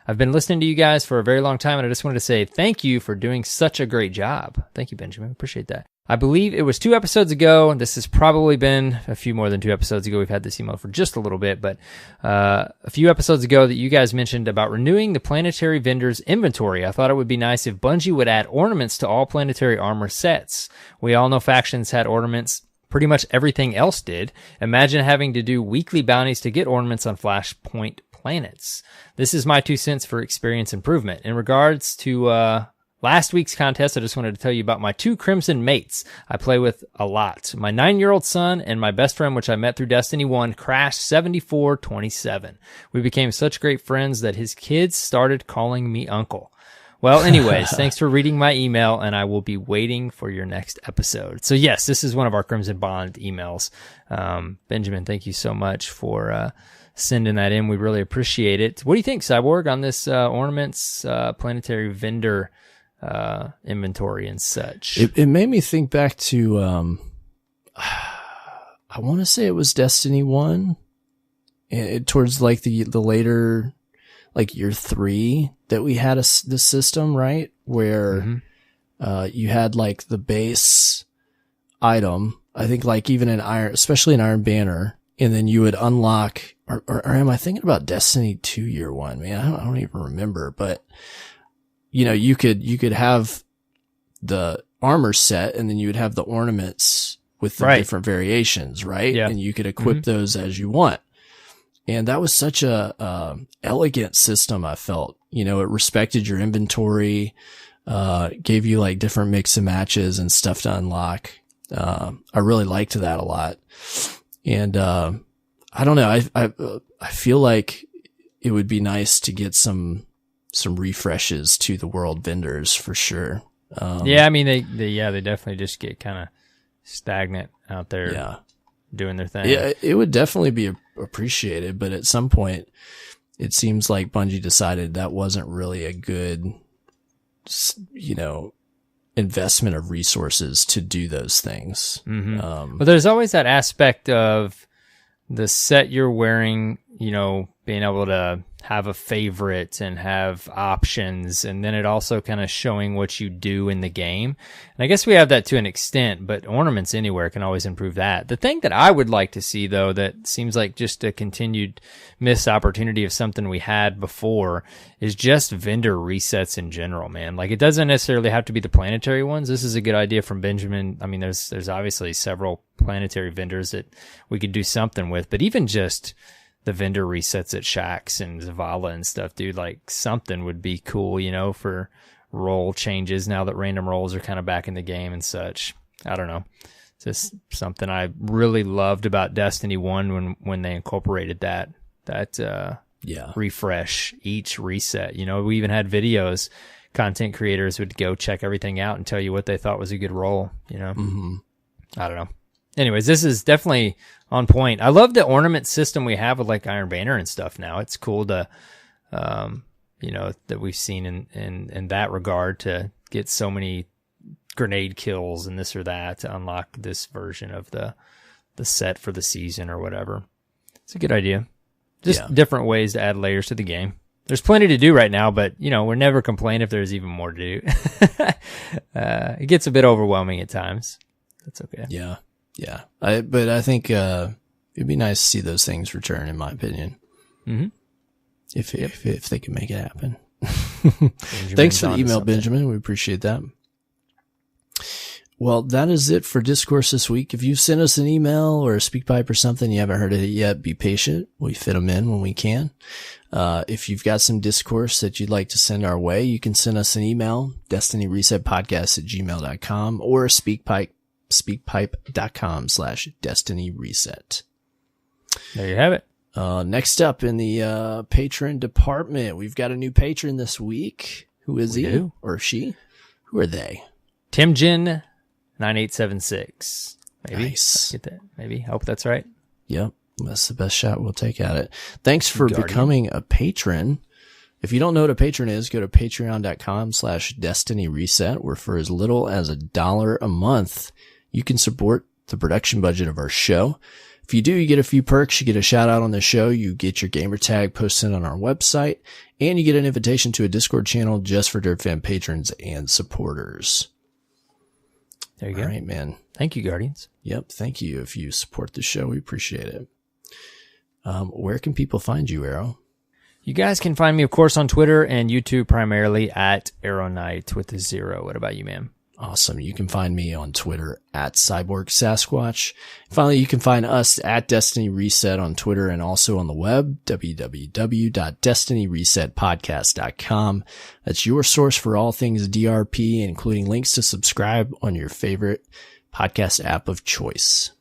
I've been listening to you guys for a very long time and I just wanted to say thank you for doing such a great job. Thank you, Benjamin. Appreciate that. I believe it was 2 episodes ago. This has probably been a few more than 2 episodes ago. We've had this email for just a little bit, but a few episodes ago that you guys mentioned about renewing the planetary vendors inventory. I thought it would be nice if Bungie would add ornaments to all planetary armor sets. We all know factions had ornaments. Pretty much everything else did. Imagine having to do weekly bounties to get ornaments on Flashpoint planets. This is my 2 cents for experience improvement. In regards to Last week's contest, I just wanted to tell you about my 2 Crimson mates I play with a lot. My 9-year-old son and my best friend, which I met through Destiny 1, Crash 7427. We became such great friends that his kids started calling me uncle. Well, anyways, thanks for reading my email, and I will be waiting for your next episode. So yes, this is one of our Crimson Bond emails. Benjamin, thank you so much for sending that in. We really appreciate it. What do you think, Cyborg, on this ornaments planetary vendor inventory and such? It made me think back to I want to say it was Destiny 1, towards like the later, like year 3 that we had this system, right? Where you had like the base item, I think like even in Iron, especially in Iron Banner, and then you would unlock, or am I thinking about Destiny 2 year 1? Man, I don't even remember, but you know, you could have the armor set, and then you would have the ornaments with the different variations, right? Yeah. And you could equip those as you want. And that was such a elegant system, I felt. You know, it respected your inventory, gave you like different mix and matches and stuff to unlock. I really liked that a lot. And I don't know, I feel like it would be nice to get some refreshes to the world vendors for sure. Yeah, I mean they definitely just get kind of stagnant out there. Yeah. Doing their thing. Yeah, it would definitely be appreciated, but at some point it seems like Bungie decided that wasn't really a good, you know, investment of resources to do those things. But there's always that aspect of the set you're wearing, you know, being able to have a favorite and have options, and then it also kind of showing what you do in the game. And I guess we have that to an extent, but ornaments anywhere can always improve that. The thing that I would like to see, though, that seems like just a continued missed opportunity of something we had before, is just vendor resets in general, man. Like, it doesn't necessarily have to be the planetary ones. This is a good idea from Benjamin. I mean, there's obviously several planetary vendors that we could do something with, but even just the vendor resets at Shaxx and Zavala and stuff, dude, like something would be cool, you know, for role changes now that random roles are kind of back in the game and such. I don't know. It's just something I really loved about Destiny 1 when they incorporated that refresh each reset. You know, we even had videos, content creators would go check everything out and tell you what they thought was a good role, you know? I don't know. Anyways, this is definitely on point. I love the ornament system we have with like Iron Banner and stuff now. It's cool to, you know, that we've seen in that regard to get so many grenade kills and this or that to unlock this version of the set for the season or whatever. It's a good idea. Just different ways to add layers to the game. There's plenty to do right now, but, you know, we're never complain if there's even more to do. It gets a bit overwhelming at times. That's okay. Yeah. Yeah. But I think it'd be nice to see those things return, in my opinion. If they can make it happen. Thanks for the email, Benjamin. We appreciate that. Well, that is it for Discourse this week. If you've sent us an email or a speak pipe or something, you haven't heard of it yet, be patient. We fit them in when we can. If you've got some discourse that you'd like to send our way, you can send us an email, destinyresetpodcast@gmail.com, or speakpipe.com/destinyreset. There you have it. Next up in the patron department, we've got a new patron this week. Who is he or she? Who are they? Timjin 9876. Maybe. Nice. Get that. Maybe. I hope that's right. Yep. That's the best shot we'll take at it. Thanks for becoming a patron. If you don't know what a patron is, go to patreon.com/destinyreset, where for as little as $1 a month, you can support the production budget of our show. If you do, you get a few perks. You get a shout out on the show. You get your gamer tag posted on our website, and you get an invitation to a Discord channel just for Dirt Fan patrons and supporters. There you go. All right, man. Thank you, Guardians. Yep. Thank you. If you support the show, we appreciate it. Where can people find you, Arrow? You guys can find me, of course, on Twitter and YouTube, primarily at AER0KNIGHT with a 0. What about you, man? Awesome. You can find me on Twitter at CyborgSasquatch. Finally, you can find us at Destiny Reset on Twitter and also on the web, www.destinyresetpodcast.com. That's your source for all things DRP, including links to subscribe on your favorite podcast app of choice.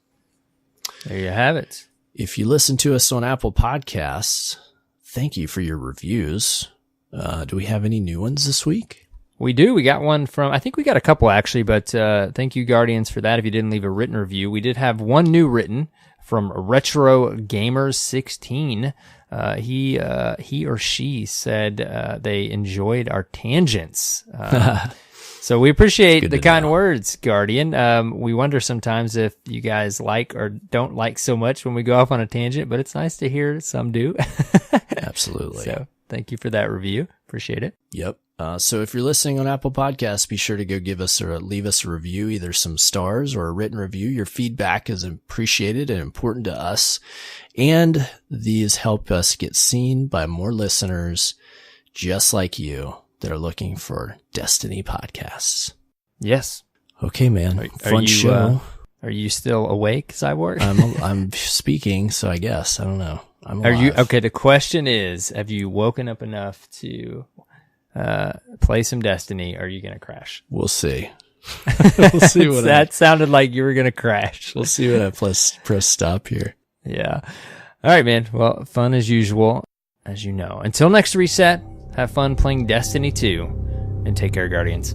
There you have it. If you listen to us on Apple Podcasts, thank you for your reviews. Do we have any new ones this week? We do. We got one from, I think we got a couple actually, but thank you, Guardians, for that. If you didn't leave a written review, we did have one new written from Retro Gamers 16. He or she said they enjoyed our tangents. So we appreciate the kind words, Guardian. We wonder sometimes if you guys like or don't like so much when we go off on a tangent, but it's nice to hear some do. Absolutely. So thank you for that review. Appreciate it. Yep. So if you're listening on Apple Podcasts, be sure to go give us or leave us a review, either some stars or a written review. Your feedback is appreciated and important to us. And these help us get seen by more listeners just like you that are looking for Destiny podcasts. Yes. Okay, man. Fun show. Are you still awake, Cyborg? I'm speaking, so I guess. I don't know. I'm alive. Are you okay? The question is, have you woken up enough to play some Destiny? Or are you going to crash? We'll see. We'll see what that sounded like you were going to crash. We'll see what I press stop here. Yeah. All right, man. Well, fun as usual, as you know. Until next reset, have fun playing Destiny 2, and take care, Guardians.